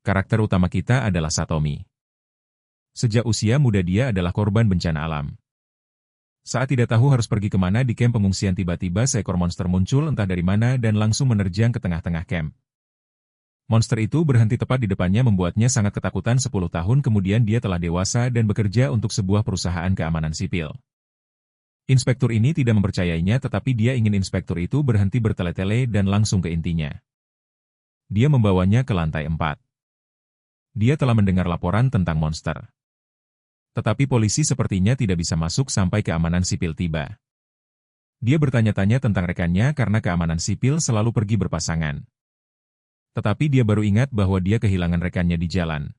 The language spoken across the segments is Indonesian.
Karakter utama kita adalah Satomi. Sejak usia muda dia adalah korban bencana alam. Saat tidak tahu harus pergi kemana di kamp pengungsian, tiba-tiba seekor monster muncul entah dari mana dan langsung menerjang ke tengah-tengah kamp. Monster itu berhenti tepat di depannya membuatnya sangat ketakutan. 10 tahun kemudian dia telah dewasa dan bekerja untuk sebuah perusahaan keamanan sipil. Inspektur ini tidak mempercayainya tetapi dia ingin inspektur itu berhenti bertele-tele dan langsung ke intinya. Dia membawanya ke lantai 4. Dia telah mendengar laporan tentang monster. Tetapi polisi sepertinya tidak bisa masuk sampai keamanan sipil tiba. Dia bertanya-tanya tentang rekannya karena keamanan sipil selalu pergi berpasangan. Tetapi dia baru ingat bahwa dia kehilangan rekannya di jalan.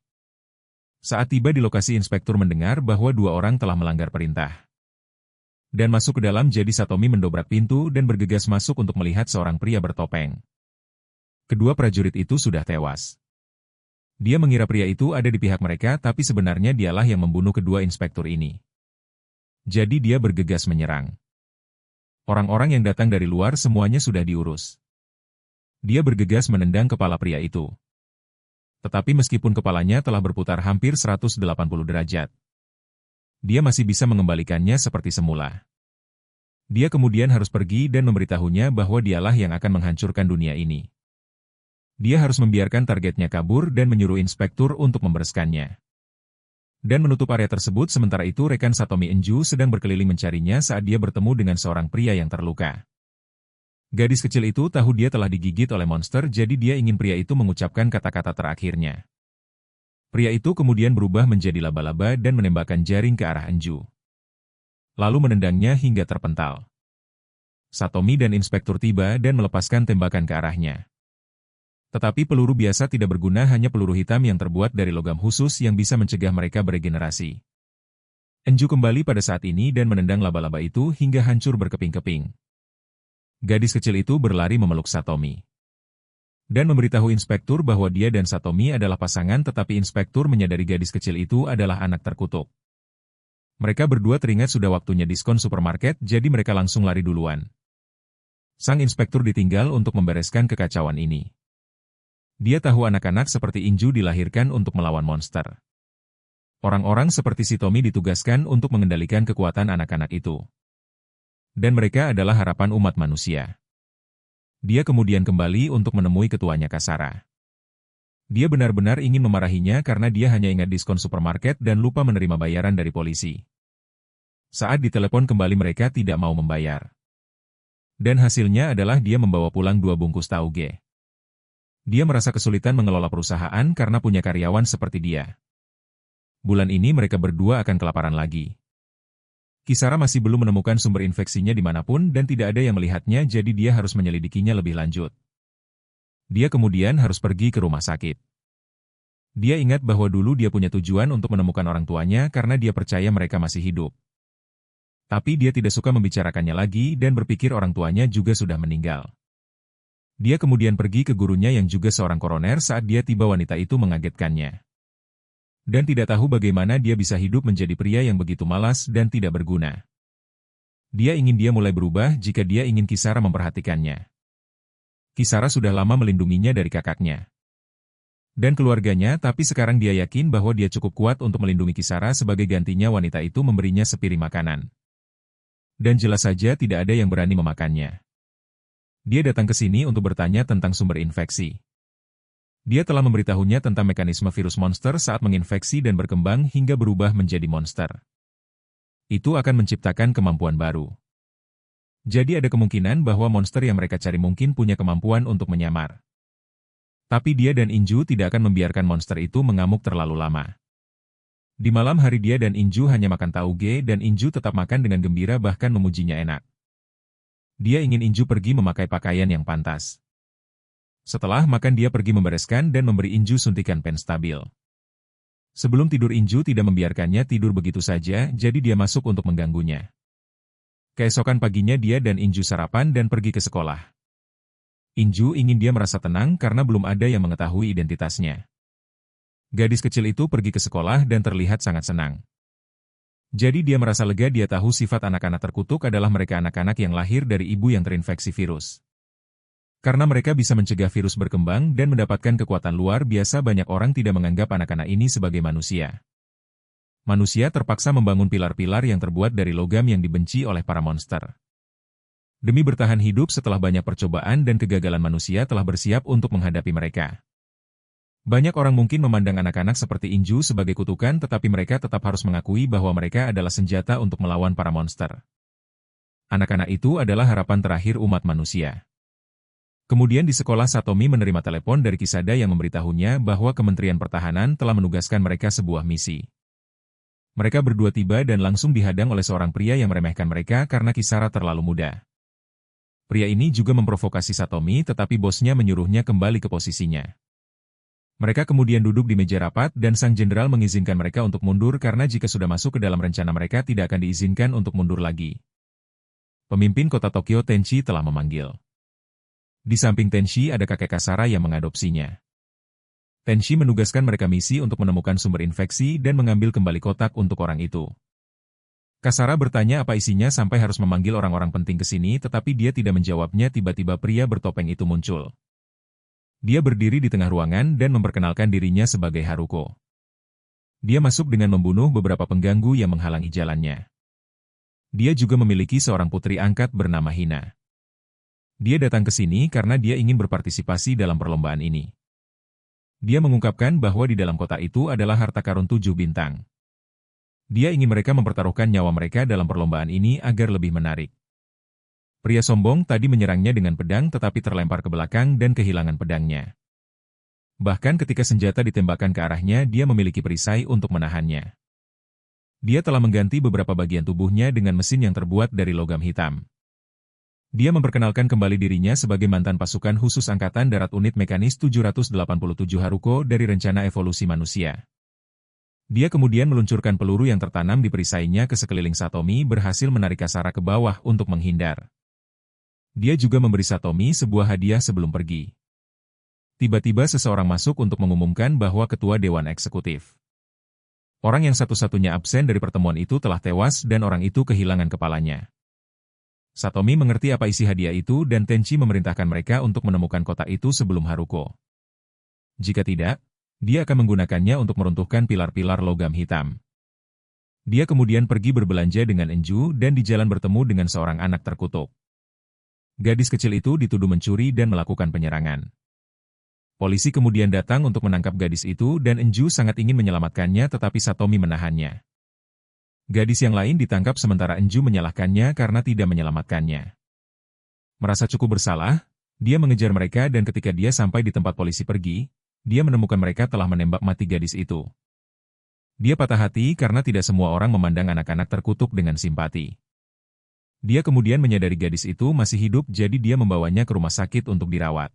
Saat tiba di lokasi, inspektur mendengar bahwa 2 orang telah melanggar perintah. Dan masuk ke dalam, jadi Satomi mendobrak pintu dan bergegas masuk untuk melihat seorang pria bertopeng. Kedua prajurit itu sudah tewas. Dia mengira pria itu ada di pihak mereka, tapi sebenarnya dialah yang membunuh kedua inspektur ini. Jadi dia bergegas menyerang. Orang-orang yang datang dari luar semuanya sudah diurus. Dia bergegas menendang kepala pria itu. Tetapi meskipun kepalanya telah berputar hampir 180 derajat, dia masih bisa mengembalikannya seperti semula. Dia kemudian harus pergi dan memberitahunya bahwa dialah yang akan menghancurkan dunia ini. Dia harus membiarkan targetnya kabur dan menyuruh inspektur untuk membereskannya. Dan menutup area tersebut. Sementara itu rekan Satomi, Enju, sedang berkeliling mencarinya saat dia bertemu dengan seorang pria yang terluka. Gadis kecil itu tahu dia telah digigit oleh monster, jadi dia ingin pria itu mengucapkan kata-kata terakhirnya. Pria itu kemudian berubah menjadi laba-laba dan menembakkan jaring ke arah Enju. Lalu menendangnya hingga terpental. Satomi dan inspektur tiba dan melepaskan tembakan ke arahnya. Tetapi peluru biasa tidak berguna, hanya peluru hitam yang terbuat dari logam khusus yang bisa mencegah mereka beregenerasi. Enju kembali pada saat ini dan menendang laba-laba itu hingga hancur berkeping-keping. Gadis kecil itu berlari memeluk Satomi. Dan memberitahu inspektur bahwa dia dan Satomi adalah pasangan, tetapi inspektur menyadari gadis kecil itu adalah anak terkutuk. Mereka berdua teringat sudah waktunya diskon supermarket, jadi mereka langsung lari duluan. Sang inspektur ditinggal untuk membereskan kekacauan ini. Dia tahu anak-anak seperti Inju dilahirkan untuk melawan monster. Orang-orang seperti Sitomi ditugaskan untuk mengendalikan kekuatan anak-anak itu. Dan mereka adalah harapan umat manusia. Dia kemudian kembali untuk menemui ketuanya Kasara. Dia benar-benar ingin memarahinya karena dia hanya ingat diskon supermarket dan lupa menerima bayaran dari polisi. Saat ditelepon kembali mereka tidak mau membayar. Dan hasilnya adalah dia membawa pulang 2 bungkus tauge. Dia merasa kesulitan mengelola perusahaan karena punya karyawan seperti dia. Bulan ini mereka berdua akan kelaparan lagi. Kisara masih belum menemukan sumber infeksinya dimanapun dan tidak ada yang melihatnya, jadi dia harus menyelidikinya lebih lanjut. Dia kemudian harus pergi ke rumah sakit. Dia ingat bahwa dulu dia punya tujuan untuk menemukan orang tuanya karena dia percaya mereka masih hidup. Tapi dia tidak suka membicarakannya lagi dan berpikir orang tuanya juga sudah meninggal. Dia kemudian pergi ke gurunya yang juga seorang koroner. Saat dia tiba, wanita itu mengagetkannya. Dan tidak tahu bagaimana dia bisa hidup menjadi pria yang begitu malas dan tidak berguna. Dia ingin dia mulai berubah jika dia ingin Kisara memperhatikannya. Kisara sudah lama melindunginya dari kakaknya dan keluarganya, tapi sekarang dia yakin bahwa dia cukup kuat untuk melindungi Kisara. Sebagai gantinya, wanita itu memberinya sepiring makanan. Dan jelas saja tidak ada yang berani memakannya. Dia datang ke sini untuk bertanya tentang sumber infeksi. Dia telah memberitahunya tentang mekanisme virus monster saat menginfeksi dan berkembang hingga berubah menjadi monster. Itu akan menciptakan kemampuan baru. Jadi ada kemungkinan bahwa monster yang mereka cari mungkin punya kemampuan untuk menyamar. Tapi dia dan Inju tidak akan membiarkan monster itu mengamuk terlalu lama. Di malam hari dia dan Inju hanya makan tauge dan Inju tetap makan dengan gembira, bahkan memujinya enak. Dia ingin Inju pergi memakai pakaian yang pantas. Setelah makan dia pergi membereskan dan memberi Inju suntikan pen stabil. Sebelum tidur Inju tidak membiarkannya tidur begitu saja, jadi dia masuk untuk mengganggunya. Keesokan paginya dia dan Inju sarapan dan pergi ke sekolah. Inju ingin dia merasa tenang karena belum ada yang mengetahui identitasnya. Gadis kecil itu pergi ke sekolah dan terlihat sangat senang. Jadi dia merasa lega, dia tahu sifat anak-anak terkutuk adalah mereka anak-anak yang lahir dari ibu yang terinfeksi virus. Karena mereka bisa mencegah virus berkembang dan mendapatkan kekuatan luar biasa, banyak orang tidak menganggap anak-anak ini sebagai manusia. Manusia terpaksa membangun pilar-pilar yang terbuat dari logam yang dibenci oleh para monster. Demi bertahan hidup setelah banyak percobaan dan kegagalan, manusia telah bersiap untuk menghadapi mereka. Banyak orang mungkin memandang anak-anak seperti Inju sebagai kutukan, tetapi mereka tetap harus mengakui bahwa mereka adalah senjata untuk melawan para monster. Anak-anak itu adalah harapan terakhir umat manusia. Kemudian di sekolah, Satomi menerima telepon dari Kisada yang memberitahunya bahwa Kementerian Pertahanan telah menugaskan mereka sebuah misi. Mereka berdua tiba dan langsung dihadang oleh seorang pria yang meremehkan mereka karena Kisara terlalu muda. Pria ini juga memprovokasi Satomi, tetapi bosnya menyuruhnya kembali ke posisinya. Mereka kemudian duduk di meja rapat dan sang jenderal mengizinkan mereka untuk mundur karena jika sudah masuk ke dalam rencana mereka tidak akan diizinkan untuk mundur lagi. Pemimpin kota Tokyo, Tenchi, telah memanggil. Di samping Tenchi ada kakek Kasara yang mengadopsinya. Tenchi menugaskan mereka misi untuk menemukan sumber infeksi dan mengambil kembali kotak untuk orang itu. Kasara bertanya apa isinya sampai harus memanggil orang-orang penting ke sini, tetapi dia tidak menjawabnya. Tiba-tiba pria bertopeng itu muncul. Dia berdiri di tengah ruangan dan memperkenalkan dirinya sebagai Haruko. Dia masuk dengan membunuh beberapa pengganggu yang menghalangi jalannya. Dia juga memiliki seorang putri angkat bernama Hina. Dia datang ke sini karena dia ingin berpartisipasi dalam perlombaan ini. Dia mengungkapkan bahwa di dalam kota itu adalah harta karun 7 bintang. Dia ingin mereka mempertaruhkan nyawa mereka dalam perlombaan ini agar lebih menarik. Pria sombong tadi menyerangnya dengan pedang tetapi terlempar ke belakang dan kehilangan pedangnya. Bahkan ketika senjata ditembakkan ke arahnya, dia memiliki perisai untuk menahannya. Dia telah mengganti beberapa bagian tubuhnya dengan mesin yang terbuat dari logam hitam. Dia memperkenalkan kembali dirinya sebagai mantan pasukan khusus Angkatan Darat Unit Mekanis 787 Haruko dari rencana evolusi manusia. Dia kemudian meluncurkan peluru yang tertanam di perisainya ke sekeliling Satomi, berhasil menarik Kasara ke bawah untuk menghindar. Dia juga memberi Satomi sebuah hadiah sebelum pergi. Tiba-tiba seseorang masuk untuk mengumumkan bahwa ketua Dewan Eksekutif. Orang yang satu-satunya absen dari pertemuan itu telah tewas dan orang itu kehilangan kepalanya. Satomi mengerti apa isi hadiah itu dan Tenchi memerintahkan mereka untuk menemukan kotak itu sebelum Haruko. Jika tidak, dia akan menggunakannya untuk meruntuhkan pilar-pilar logam hitam. Dia kemudian pergi berbelanja dengan Enju dan di jalan bertemu dengan seorang anak terkutuk. Gadis kecil itu dituduh mencuri dan melakukan penyerangan. Polisi kemudian datang untuk menangkap gadis itu dan Enju sangat ingin menyelamatkannya tetapi Satomi menahannya. Gadis yang lain ditangkap sementara Enju menyalahkannya karena tidak menyelamatkannya. Merasa cukup bersalah, dia mengejar mereka dan ketika dia sampai di tempat polisi pergi, dia menemukan mereka telah menembak mati gadis itu. Dia patah hati karena tidak semua orang memandang anak-anak terkutuk dengan simpati. Dia kemudian menyadari gadis itu masih hidup, jadi dia membawanya ke rumah sakit untuk dirawat.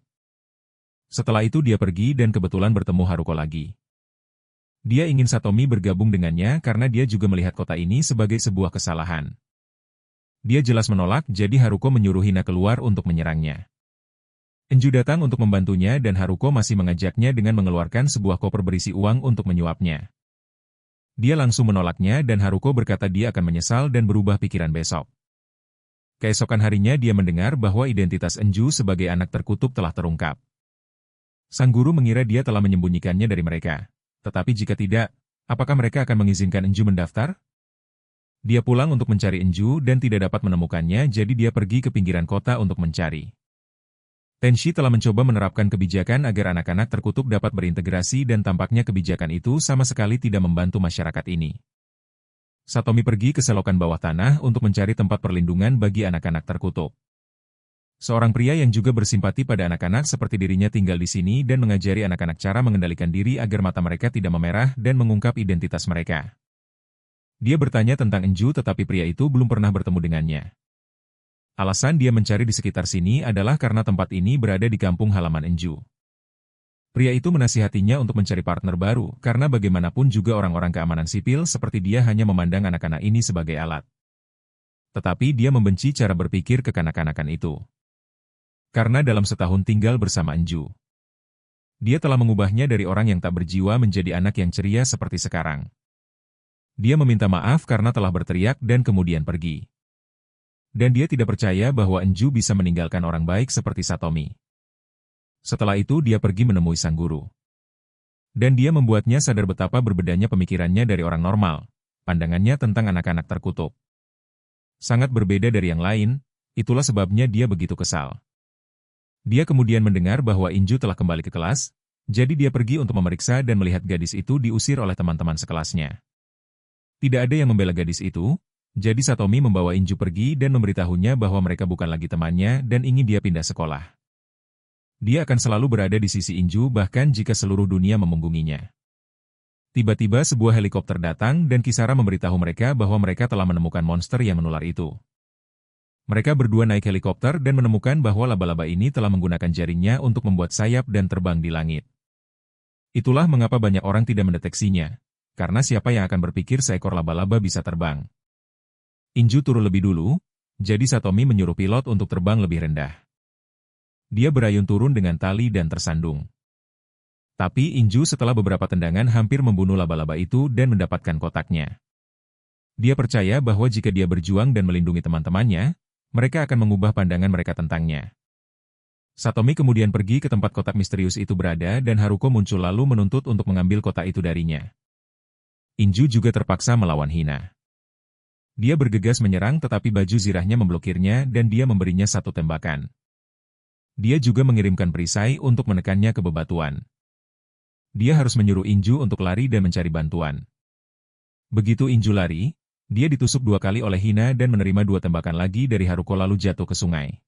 Setelah itu dia pergi dan kebetulan bertemu Haruko lagi. Dia ingin Satomi bergabung dengannya karena dia juga melihat kota ini sebagai sebuah kesalahan. Dia jelas menolak, jadi Haruko menyuruh Hina keluar untuk menyerangnya. Enju datang untuk membantunya dan Haruko masih mengajaknya dengan mengeluarkan sebuah koper berisi uang untuk menyuapnya. Dia langsung menolaknya dan Haruko berkata dia akan menyesal dan berubah pikiran besok. Keesokan harinya dia mendengar bahwa identitas Enju sebagai anak terkutuk telah terungkap. Sang guru mengira dia telah menyembunyikannya dari mereka. Tetapi jika tidak, apakah mereka akan mengizinkan Enju mendaftar? Dia pulang untuk mencari Enju dan tidak dapat menemukannya, jadi dia pergi ke pinggiran kota untuk mencari. Tenchi telah mencoba menerapkan kebijakan agar anak-anak terkutuk dapat berintegrasi dan tampaknya kebijakan itu sama sekali tidak membantu masyarakat ini. Satomi pergi ke selokan bawah tanah untuk mencari tempat perlindungan bagi anak-anak terkutuk. Seorang pria yang juga bersimpati pada anak-anak seperti dirinya tinggal di sini dan mengajari anak-anak cara mengendalikan diri agar mata mereka tidak memerah dan mengungkap identitas mereka. Dia bertanya tentang Enju tetapi pria itu belum pernah bertemu dengannya. Alasan dia mencari di sekitar sini adalah karena tempat ini berada di kampung halaman Enju. Pria itu menasihatinya untuk mencari partner baru karena bagaimanapun juga orang-orang keamanan sipil seperti dia hanya memandang anak-anak ini sebagai alat. Tetapi dia membenci cara berpikir kekanak-kanakan itu. Karena dalam setahun tinggal bersama Enju, dia telah mengubahnya dari orang yang tak berjiwa menjadi anak yang ceria seperti sekarang. Dia meminta maaf karena telah berteriak dan kemudian pergi. Dan dia tidak percaya bahwa Enju bisa meninggalkan orang baik seperti Satomi. Setelah itu dia pergi menemui sang guru. Dan dia membuatnya sadar betapa berbedanya pemikirannya dari orang normal, pandangannya tentang anak-anak terkutuk. Sangat berbeda dari yang lain, itulah sebabnya dia begitu kesal. Dia kemudian mendengar bahwa Inju telah kembali ke kelas, jadi dia pergi untuk memeriksa dan melihat gadis itu diusir oleh teman-teman sekelasnya. Tidak ada yang membela gadis itu, jadi Satomi membawa Inju pergi dan memberitahunya bahwa mereka bukan lagi temannya dan ingin dia pindah sekolah. Dia akan selalu berada di sisi Inju bahkan jika seluruh dunia memunggunginya. Tiba-tiba sebuah helikopter datang dan Kisara memberitahu mereka bahwa mereka telah menemukan monster yang menular itu. Mereka berdua naik helikopter dan menemukan bahwa laba-laba ini telah menggunakan jaringnya untuk membuat sayap dan terbang di langit. Itulah mengapa banyak orang tidak mendeteksinya, karena siapa yang akan berpikir seekor laba-laba bisa terbang. Inju turun lebih dulu, jadi Satomi menyuruh pilot untuk terbang lebih rendah. Dia berayun turun dengan tali dan tersandung. Tapi Inju setelah beberapa tendangan hampir membunuh laba-laba itu dan mendapatkan kotaknya. Dia percaya bahwa jika dia berjuang dan melindungi teman-temannya, mereka akan mengubah pandangan mereka tentangnya. Satomi kemudian pergi ke tempat kotak misterius itu berada dan Haruko muncul lalu menuntut untuk mengambil kotak itu darinya. Inju juga terpaksa melawan Hina. Dia bergegas menyerang tetapi baju zirahnya memblokirnya dan dia memberinya satu tembakan. Dia juga mengirimkan perisai untuk menekannya ke bebatuan. Dia harus menyuruh Inju untuk lari dan mencari bantuan. Begitu Inju lari, dia ditusuk 2 kali oleh Hina dan menerima 2 tembakan lagi dari Haruko lalu jatuh ke sungai.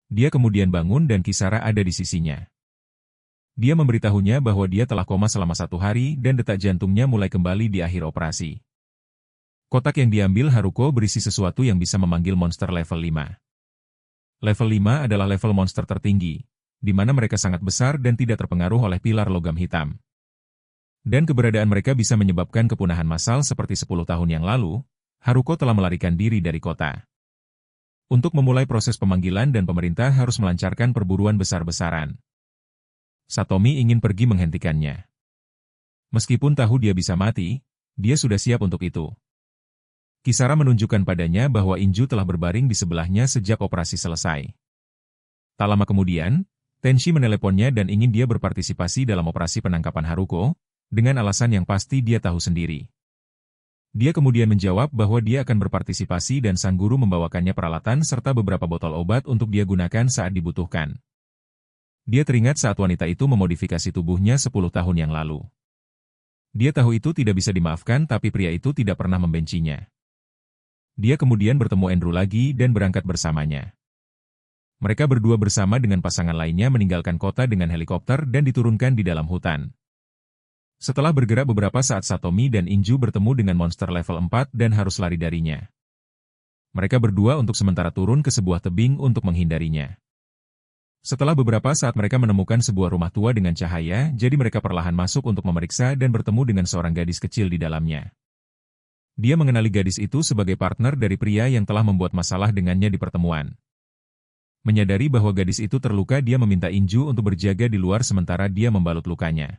Dia kemudian bangun dan Kisara ada di sisinya. Dia memberitahunya bahwa dia telah koma selama 1 hari dan detak jantungnya mulai kembali di akhir operasi. Kotak yang diambil Haruko berisi sesuatu yang bisa memanggil monster level 5. Level 5 adalah level monster tertinggi, di mana mereka sangat besar dan tidak terpengaruh oleh pilar logam hitam. Dan keberadaan mereka bisa menyebabkan kepunahan massal seperti 10 tahun yang lalu, Haruko telah melarikan diri dari kota. Untuk memulai proses pemanggilan dan pemerintah harus melancarkan perburuan besar-besaran. Satomi ingin pergi menghentikannya. Meskipun tahu dia bisa mati, dia sudah siap untuk itu. Kisara menunjukkan padanya bahwa Inju telah berbaring di sebelahnya sejak operasi selesai. Tak lama kemudian, Tenshi meneleponnya dan ingin dia berpartisipasi dalam operasi penangkapan Haruko, dengan alasan yang pasti dia tahu sendiri. Dia kemudian menjawab bahwa dia akan berpartisipasi dan sang guru membawakannya peralatan serta beberapa botol obat untuk dia gunakan saat dibutuhkan. Dia teringat saat wanita itu memodifikasi tubuhnya 10 tahun yang lalu. Dia tahu itu tidak bisa dimaafkan tapi pria itu tidak pernah membencinya. Dia kemudian bertemu Andrew lagi dan berangkat bersamanya. Mereka berdua bersama dengan pasangan lainnya meninggalkan kota dengan helikopter dan diturunkan di dalam hutan. Setelah bergerak beberapa saat Satomi dan Inju bertemu dengan monster level 4 dan harus lari darinya. Mereka berdua untuk sementara turun ke sebuah tebing untuk menghindarinya. Setelah beberapa saat mereka menemukan sebuah rumah tua dengan cahaya, jadi mereka perlahan masuk untuk memeriksa dan bertemu dengan seorang gadis kecil di dalamnya. Dia mengenali gadis itu sebagai partner dari pria yang telah membuat masalah dengannya di pertemuan. Menyadari bahwa gadis itu terluka, dia meminta Inju untuk berjaga di luar sementara dia membalut lukanya.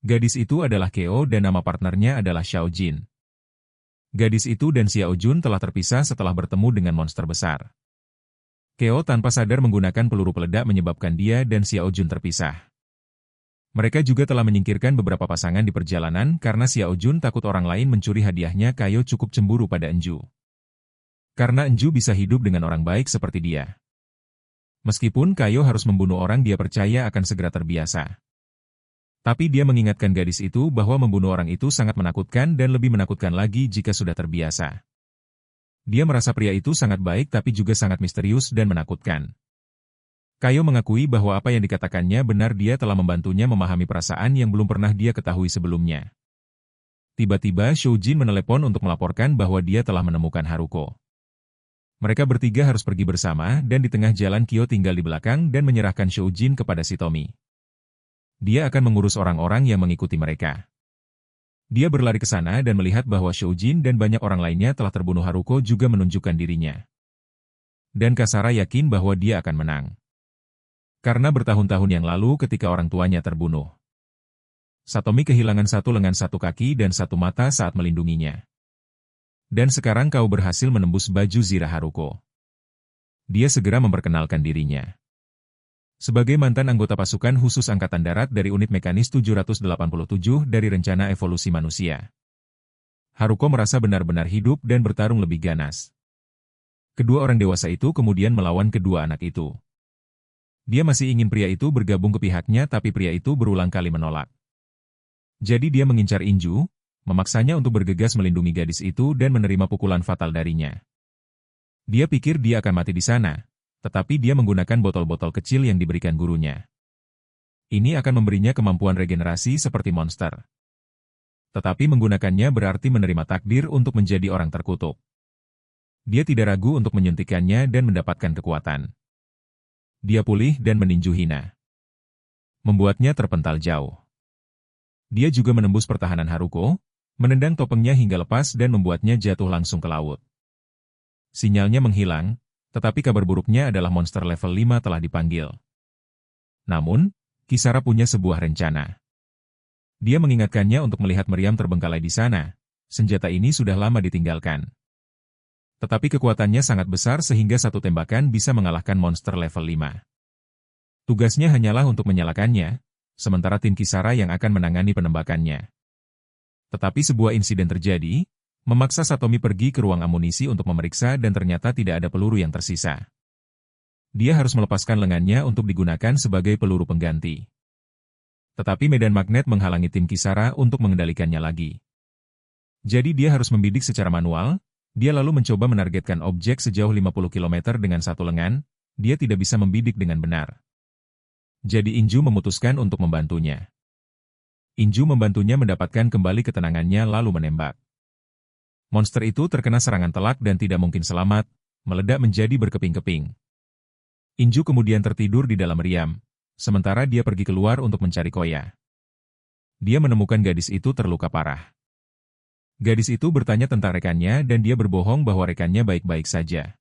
Gadis itu adalah Keo dan nama partnernya adalah Xiao Jin. Gadis itu dan Xiao Jun telah terpisah setelah bertemu dengan monster besar. Keo tanpa sadar menggunakan peluru peledak menyebabkan dia dan Xiao Jun terpisah. Mereka juga telah menyingkirkan beberapa pasangan di perjalanan karena Xiao Jun takut orang lain mencuri hadiahnya. Keo cukup cemburu pada Enju. Karena Enju bisa hidup dengan orang baik seperti dia. Meskipun Keo harus membunuh orang, dia percaya akan segera terbiasa. Tapi dia mengingatkan gadis itu bahwa membunuh orang itu sangat menakutkan dan lebih menakutkan lagi jika sudah terbiasa. Dia merasa pria itu sangat baik tapi juga sangat misterius dan menakutkan. Keo mengakui bahwa apa yang dikatakannya benar, dia telah membantunya memahami perasaan yang belum pernah dia ketahui sebelumnya. Tiba-tiba Shoujin menelepon untuk melaporkan bahwa dia telah menemukan Haruko. Mereka bertiga harus pergi bersama dan di tengah jalan Kyo tinggal di belakang dan menyerahkan Shoujin kepada Shitomi. Dia akan mengurus orang-orang yang mengikuti mereka. Dia berlari ke sana dan melihat bahwa Shoujin dan banyak orang lainnya telah terbunuh. Haruko juga menunjukkan dirinya. Dan Kasara yakin bahwa dia akan menang. Karena bertahun-tahun yang lalu ketika orang tuanya terbunuh. Satomi kehilangan 1 lengan, 1 kaki dan 1 mata saat melindunginya. Dan sekarang kau berhasil menembus baju zirah Haruko. Dia segera memperkenalkan dirinya. Sebagai mantan anggota pasukan khusus Angkatan Darat dari Unit Mekanis 787 dari Rencana Evolusi Manusia, Haruko merasa benar-benar hidup dan bertarung lebih ganas. Kedua orang dewasa itu kemudian melawan kedua anak itu. Dia masih ingin pria itu bergabung ke pihaknya, tapi pria itu berulang kali menolak. Jadi dia mengincar Inju, memaksanya untuk bergegas melindungi gadis itu dan menerima pukulan fatal darinya. Dia pikir dia akan mati di sana, tetapi dia menggunakan botol-botol kecil yang diberikan gurunya. Ini akan memberinya kemampuan regenerasi seperti monster. Tetapi menggunakannya berarti menerima takdir untuk menjadi orang terkutuk. Dia tidak ragu untuk menyuntikkannya dan mendapatkan kekuatan. Dia pulih dan meninju hina, membuatnya terpental jauh. Dia juga menembus pertahanan Haruko, menendang topengnya hingga lepas dan membuatnya jatuh langsung ke laut. Sinyalnya menghilang, tetapi kabar buruknya adalah monster level 5 telah dipanggil. Namun, Kisara punya sebuah rencana. Dia mengingatkannya untuk melihat meriam terbengkalai di sana. Senjata ini sudah lama ditinggalkan. Tetapi kekuatannya sangat besar sehingga satu tembakan bisa mengalahkan monster level 5. Tugasnya hanyalah untuk menyalakannya, sementara tim Kisara yang akan menangani penembakannya. Tetapi sebuah insiden terjadi, memaksa Satomi pergi ke ruang amunisi untuk memeriksa dan ternyata tidak ada peluru yang tersisa. Dia harus melepaskan lengannya untuk digunakan sebagai peluru pengganti. Tetapi medan magnet menghalangi tim Kisara untuk mengendalikannya lagi. Jadi dia harus membidik secara manual. Dia lalu mencoba menargetkan objek sejauh 50 km dengan satu lengan. Dia tidak bisa membidik dengan benar. Jadi Inju memutuskan untuk membantunya. Inju membantunya mendapatkan kembali ketenangannya lalu menembak. Monster itu terkena serangan telak dan tidak mungkin selamat, meledak menjadi berkeping-keping. Inju kemudian tertidur di dalam meriam, sementara dia pergi keluar untuk mencari Koya. Dia menemukan gadis itu terluka parah. Gadis itu bertanya tentang rekannya dan dia berbohong bahwa rekannya baik-baik saja.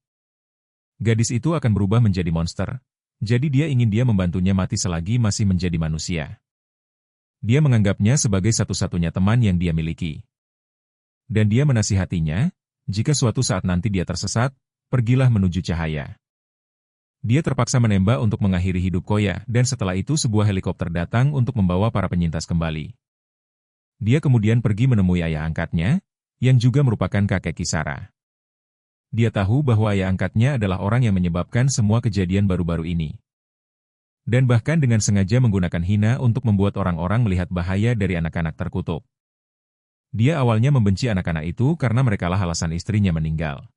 Gadis itu akan berubah menjadi monster, jadi dia ingin dia membantunya mati selagi masih menjadi manusia. Dia menganggapnya sebagai satu-satunya teman yang dia miliki. Dan dia menasihatinya, jika suatu saat nanti dia tersesat, pergilah menuju cahaya. Dia terpaksa menembak untuk mengakhiri hidup Koya dan setelah itu sebuah helikopter datang untuk membawa para penyintas kembali. Dia kemudian pergi menemui ayah angkatnya, yang juga merupakan kakek Kisara. Dia tahu bahwa ayah angkatnya adalah orang yang menyebabkan semua kejadian baru-baru ini. Dan bahkan dengan sengaja menggunakan hina untuk membuat orang-orang melihat bahaya dari anak-anak terkutuk. Dia awalnya membenci anak-anak itu karena merekalah alasan istrinya meninggal.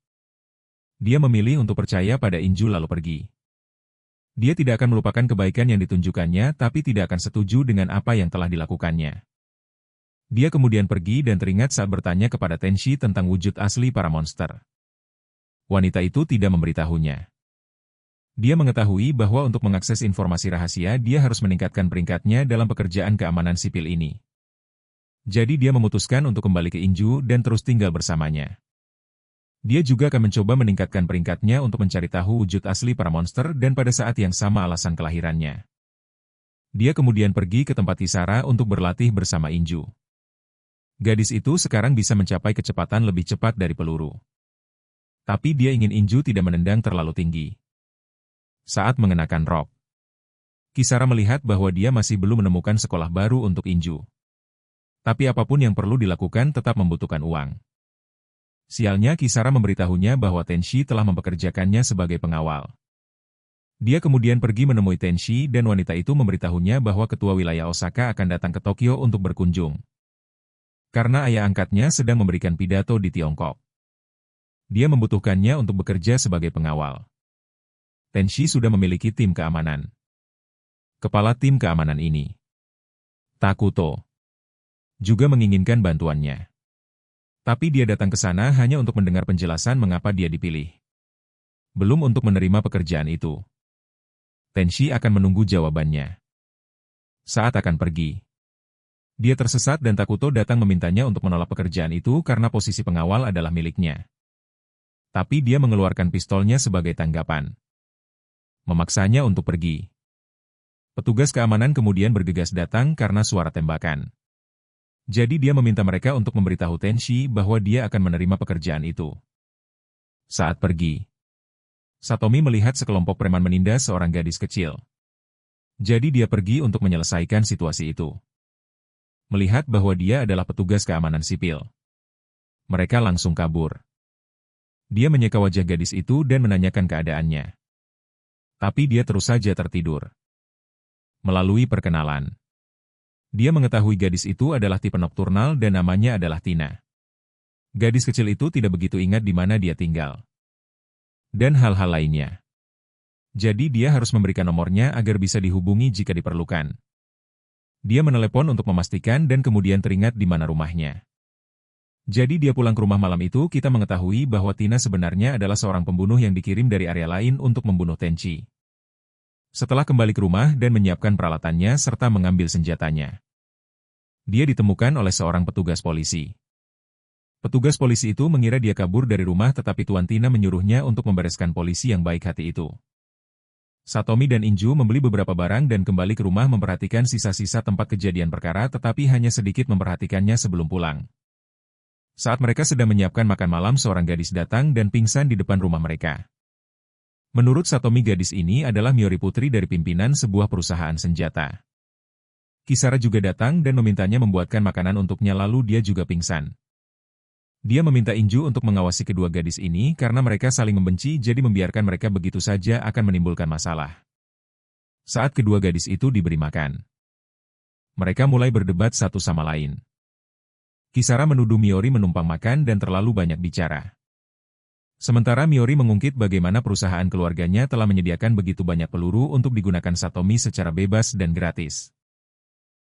Dia memilih untuk percaya pada Inju lalu pergi. Dia tidak akan melupakan kebaikan yang ditunjukkannya tapi tidak akan setuju dengan apa yang telah dilakukannya. Dia kemudian pergi dan teringat saat bertanya kepada Tenshi tentang wujud asli para monster. Wanita itu tidak memberitahunya. Dia mengetahui bahwa untuk mengakses informasi rahasia dia harus meningkatkan peringkatnya dalam pekerjaan keamanan sipil ini. Jadi dia memutuskan untuk kembali ke Inju dan terus tinggal bersamanya. Dia juga akan mencoba meningkatkan peringkatnya untuk mencari tahu wujud asli para monster dan pada saat yang sama alasan kelahirannya. Dia kemudian pergi ke tempat Kisara untuk berlatih bersama Inju. Gadis itu sekarang bisa mencapai kecepatan lebih cepat dari peluru. Tapi dia ingin Inju tidak menendang terlalu tinggi. Saat mengenakan rok, Kisara melihat bahwa dia masih belum menemukan sekolah baru untuk Inju. Tapi apapun yang perlu dilakukan tetap membutuhkan uang. Sialnya Kisara memberitahunya bahwa Tenshi telah mempekerjakannya sebagai pengawal. Dia kemudian pergi menemui Tenshi dan wanita itu memberitahunya bahwa ketua wilayah Osaka akan datang ke Tokyo untuk berkunjung. Karena ayah angkatnya sedang memberikan pidato di Tiongkok. Dia membutuhkannya untuk bekerja sebagai pengawal. Tenshi sudah memiliki tim keamanan. Kepala tim keamanan ini, Takuto, juga menginginkan bantuannya. Tapi dia datang ke sana hanya untuk mendengar penjelasan mengapa dia dipilih. Belum untuk menerima pekerjaan itu. Tenshi akan menunggu jawabannya. Saat akan pergi, dia tersesat dan Takuto datang memintanya untuk menolak pekerjaan itu karena posisi pengawal adalah miliknya. Tapi dia mengeluarkan pistolnya sebagai tanggapan. Memaksanya untuk pergi. Petugas keamanan kemudian bergegas datang karena suara tembakan. Jadi dia meminta mereka untuk memberitahu Tenshi bahwa dia akan menerima pekerjaan itu. Saat pergi, Satomi melihat sekelompok preman menindas seorang gadis kecil. Jadi dia pergi untuk menyelesaikan situasi itu. Melihat bahwa dia adalah petugas keamanan sipil, mereka langsung kabur. Dia menyeka wajah gadis itu dan menanyakan keadaannya. Tapi dia terus saja tertidur. Melalui perkenalan, dia mengetahui gadis itu adalah tipe nokturnal dan namanya adalah Tina. Gadis kecil itu tidak begitu ingat di mana dia tinggal. Dan hal-hal lainnya. Jadi dia harus memberikan nomornya agar bisa dihubungi jika diperlukan. Dia menelepon untuk memastikan dan kemudian teringat di mana rumahnya. Jadi dia pulang ke rumah malam itu kita mengetahui bahwa Tina sebenarnya adalah seorang pembunuh yang dikirim dari area lain untuk membunuh Tenchi. Setelah kembali ke rumah dan menyiapkan peralatannya serta mengambil senjatanya, dia ditemukan oleh seorang petugas polisi. Petugas polisi itu mengira dia kabur dari rumah tetapi Tuan Tina menyuruhnya untuk membereskan polisi yang baik hati itu. Satomi dan Inju membeli beberapa barang dan kembali ke rumah memperhatikan sisa-sisa tempat kejadian perkara tetapi hanya sedikit memperhatikannya sebelum pulang. Saat mereka sedang menyiapkan makan malam seorang gadis datang dan pingsan di depan rumah mereka. Menurut Satomi gadis ini adalah Miori putri dari pimpinan sebuah perusahaan senjata. Kisara juga datang dan memintanya membuatkan makanan untuknya lalu dia juga pingsan. Dia meminta Inju untuk mengawasi kedua gadis ini karena mereka saling membenci jadi membiarkan mereka begitu saja akan menimbulkan masalah. Saat kedua gadis itu diberi makan, mereka mulai berdebat satu sama lain. Kisara menuduh Miori menumpang makan dan terlalu banyak bicara. Sementara Miori mengungkit bagaimana perusahaan keluarganya telah menyediakan begitu banyak peluru untuk digunakan Satomi secara bebas dan gratis.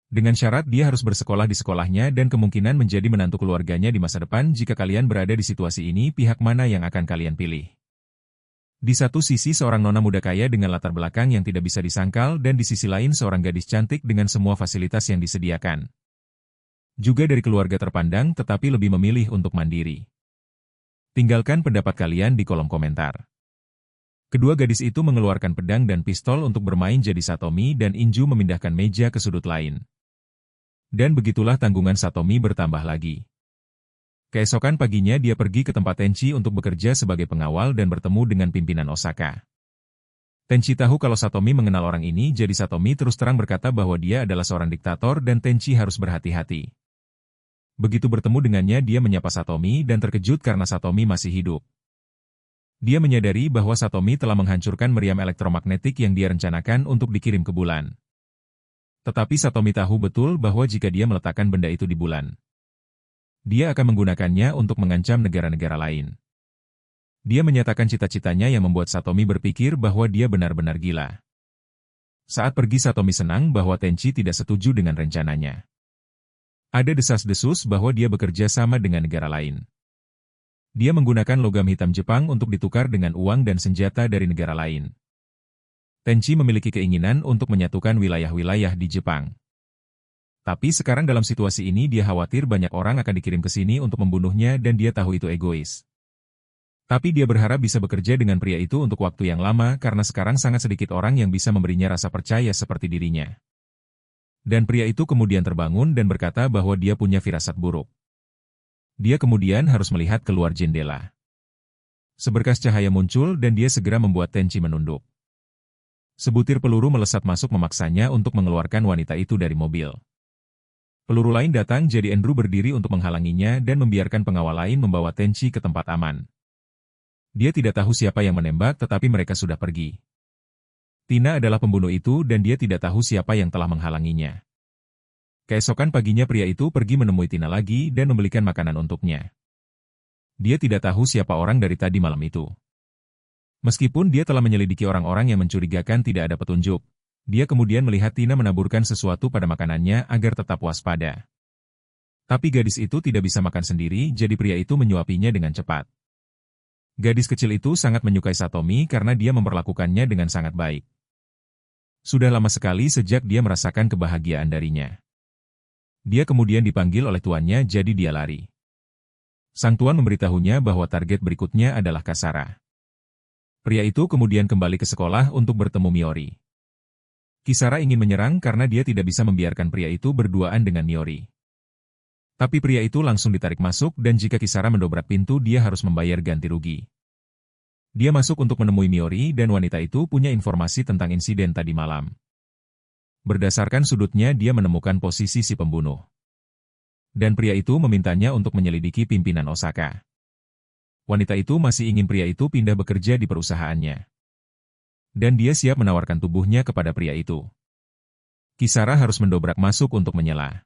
Dengan syarat dia harus bersekolah di sekolahnya dan kemungkinan menjadi menantu keluarganya di masa depan jika kalian berada di situasi ini pihak mana yang akan kalian pilih. Di satu sisi seorang nona muda kaya dengan latar belakang yang tidak bisa disangkal dan di sisi lain seorang gadis cantik dengan semua fasilitas yang disediakan. Juga dari keluarga terpandang tetapi lebih memilih untuk mandiri. Tinggalkan pendapat kalian di kolom komentar. Kedua gadis itu mengeluarkan pedang dan pistol untuk bermain jadi Satomi dan Inju memindahkan meja ke sudut lain. Dan begitulah tanggungan Satomi bertambah lagi. Keesokan paginya dia pergi ke tempat Tenchi untuk bekerja sebagai pengawal dan bertemu dengan pimpinan Osaka. Tenchi tahu kalau Satomi mengenal orang ini jadi Satomi terus terang berkata bahwa dia adalah seorang diktator dan Tenchi harus berhati-hati. Begitu bertemu dengannya dia menyapa Satomi dan terkejut karena Satomi masih hidup. Dia menyadari bahwa Satomi telah menghancurkan meriam elektromagnetik yang dia rencanakan untuk dikirim ke bulan. Tetapi Satomi tahu betul bahwa jika dia meletakkan benda itu di bulan, dia akan menggunakannya untuk mengancam negara-negara lain. Dia menyatakan cita-citanya yang membuat Satomi berpikir bahwa dia benar-benar gila. Saat pergi Satomi senang bahwa Tenchi tidak setuju dengan rencananya. Ada desas-desus bahwa dia bekerja sama dengan negara lain. Dia menggunakan logam hitam Jepang untuk ditukar dengan uang dan senjata dari negara lain. Tenchi memiliki keinginan untuk menyatukan wilayah-wilayah di Jepang. Tapi sekarang dalam situasi ini dia khawatir banyak orang akan dikirim ke sini untuk membunuhnya dan dia tahu itu egois. Tapi dia berharap bisa bekerja dengan pria itu untuk waktu yang lama karena sekarang sangat sedikit orang yang bisa memberinya rasa percaya seperti dirinya. Dan pria itu kemudian terbangun dan berkata bahwa dia punya firasat buruk. Dia kemudian harus melihat keluar jendela. Seberkas cahaya muncul dan dia segera membuat Tenchi menunduk. Sebutir peluru melesat masuk memaksanya untuk mengeluarkan wanita itu dari mobil. Peluru lain datang jadi Andrew berdiri untuk menghalanginya dan membiarkan pengawal lain membawa Tenchi ke tempat aman. Dia tidak tahu siapa yang menembak tetapi mereka sudah pergi. Tina adalah pembunuh itu dan dia tidak tahu siapa yang telah menghalanginya. Keesokan paginya pria itu pergi menemui Tina lagi dan membelikan makanan untuknya. Dia tidak tahu siapa orang dari tadi malam itu. Meskipun dia telah menyelidiki orang-orang yang mencurigakan tidak ada petunjuk, dia kemudian melihat Tina menaburkan sesuatu pada makanannya agar tetap waspada. Tapi gadis itu tidak bisa makan sendiri jadi pria itu menyuapinya dengan cepat. Gadis kecil itu sangat menyukai Satomi karena dia memperlakukannya dengan sangat baik. Sudah lama sekali sejak dia merasakan kebahagiaan darinya. Dia kemudian dipanggil oleh tuannya jadi dia lari. Sang tuan memberitahunya bahwa target berikutnya adalah Kasara. Pria itu kemudian kembali ke sekolah untuk bertemu Miori. Kisara ingin menyerang karena dia tidak bisa membiarkan pria itu berduaan dengan Miori. Tapi pria itu langsung ditarik masuk dan jika Kisara mendobrak pintu dia harus membayar ganti rugi. Dia masuk untuk menemui Miori dan wanita itu punya informasi tentang insiden tadi malam. Berdasarkan sudutnya dia menemukan posisi si pembunuh. Dan pria itu memintanya untuk menyelidiki pimpinan Osaka. Wanita itu masih ingin pria itu pindah bekerja di perusahaannya. Dan dia siap menawarkan tubuhnya kepada pria itu. Kisara harus mendobrak masuk untuk menyela.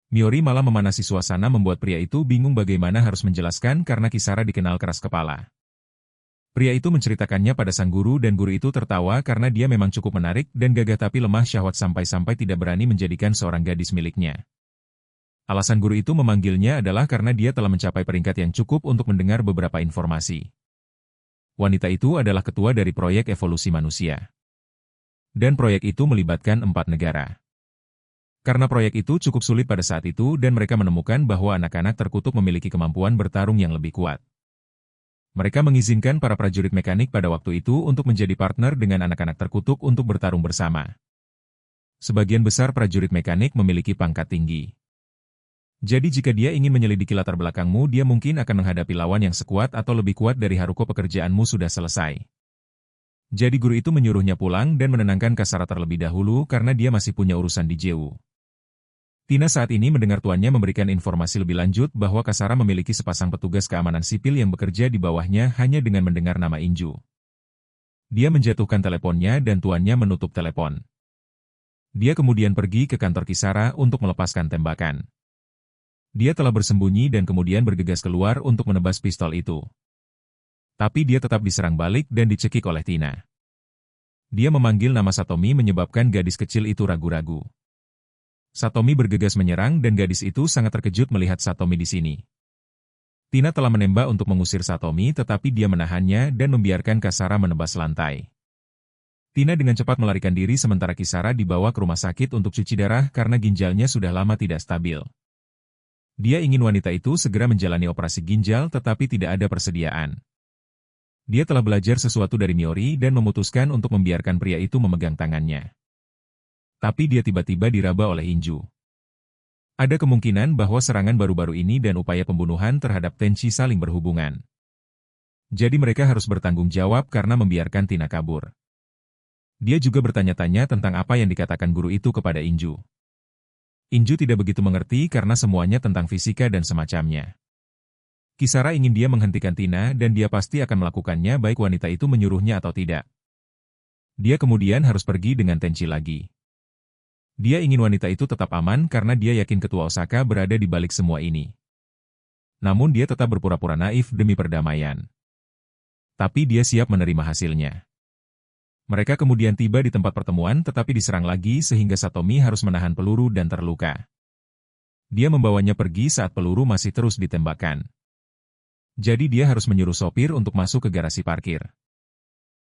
Miori malah memanasi suasana membuat pria itu bingung bagaimana harus menjelaskan karena Kisara dikenal keras kepala. Pria itu menceritakannya pada sang guru dan guru itu tertawa karena dia memang cukup menarik dan gagah tapi lemah syahwat sampai-sampai tidak berani menjadikan seorang gadis miliknya. Alasan guru itu memanggilnya adalah karena dia telah mencapai peringkat yang cukup untuk mendengar beberapa informasi. Wanita itu adalah ketua dari proyek evolusi manusia. Dan proyek itu melibatkan 4 negara. Karena proyek itu cukup sulit pada saat itu dan mereka menemukan bahwa anak-anak terkutuk memiliki kemampuan bertarung yang lebih kuat. Mereka mengizinkan para prajurit mekanik pada waktu itu untuk menjadi partner dengan anak-anak terkutuk untuk bertarung bersama. Sebagian besar prajurit mekanik memiliki pangkat tinggi. Jadi jika dia ingin menyelidiki latar belakangmu, dia mungkin akan menghadapi lawan yang sekuat atau lebih kuat dari Haruko. Pekerjaanmu sudah selesai. Jadi guru itu menyuruhnya pulang dan menenangkan Kasara terlebih dahulu karena dia masih punya urusan di Jewu. Tina saat ini mendengar tuannya memberikan informasi lebih lanjut bahwa Kasara memiliki sepasang petugas keamanan sipil yang bekerja di bawahnya hanya dengan mendengar nama Inju. Dia menjatuhkan teleponnya dan tuannya menutup telepon. Dia kemudian pergi ke kantor Kisara untuk melepaskan tembakan. Dia telah bersembunyi dan kemudian bergegas keluar untuk menebas pistol itu. Tapi dia tetap diserang balik dan dicekik oleh Tina. Dia memanggil nama Satomi menyebabkan gadis kecil itu ragu-ragu. Satomi bergegas menyerang dan gadis itu sangat terkejut melihat Satomi di sini. Tina telah menembak untuk mengusir Satomi tetapi dia menahannya dan membiarkan Kasara menebas lantai. Tina dengan cepat melarikan diri sementara Kisara dibawa ke rumah sakit untuk cuci darah karena ginjalnya sudah lama tidak stabil. Dia ingin wanita itu segera menjalani operasi ginjal tetapi tidak ada persediaan. Dia telah belajar sesuatu dari Miori dan memutuskan untuk membiarkan pria itu memegang tangannya. Tapi dia tiba-tiba diraba oleh Inju. Ada kemungkinan bahwa serangan baru-baru ini dan upaya pembunuhan terhadap Tenchi saling berhubungan. Jadi mereka harus bertanggung jawab karena membiarkan Tina kabur. Dia juga bertanya-tanya tentang apa yang dikatakan guru itu kepada Inju. Inju tidak begitu mengerti karena semuanya tentang fisika dan semacamnya. Kisara ingin dia menghentikan Tina dan dia pasti akan melakukannya baik wanita itu menyuruhnya atau tidak. Dia kemudian harus pergi dengan Tenchi lagi. Dia ingin wanita itu tetap aman karena dia yakin ketua Osaka berada di balik semua ini. Namun dia tetap berpura-pura naif demi perdamaian. Tapi dia siap menerima hasilnya. Mereka kemudian tiba di tempat pertemuan tetapi diserang lagi sehingga Satomi harus menahan peluru dan terluka. Dia membawanya pergi saat peluru masih terus ditembakkan. Jadi dia harus menyuruh sopir untuk masuk ke garasi parkir.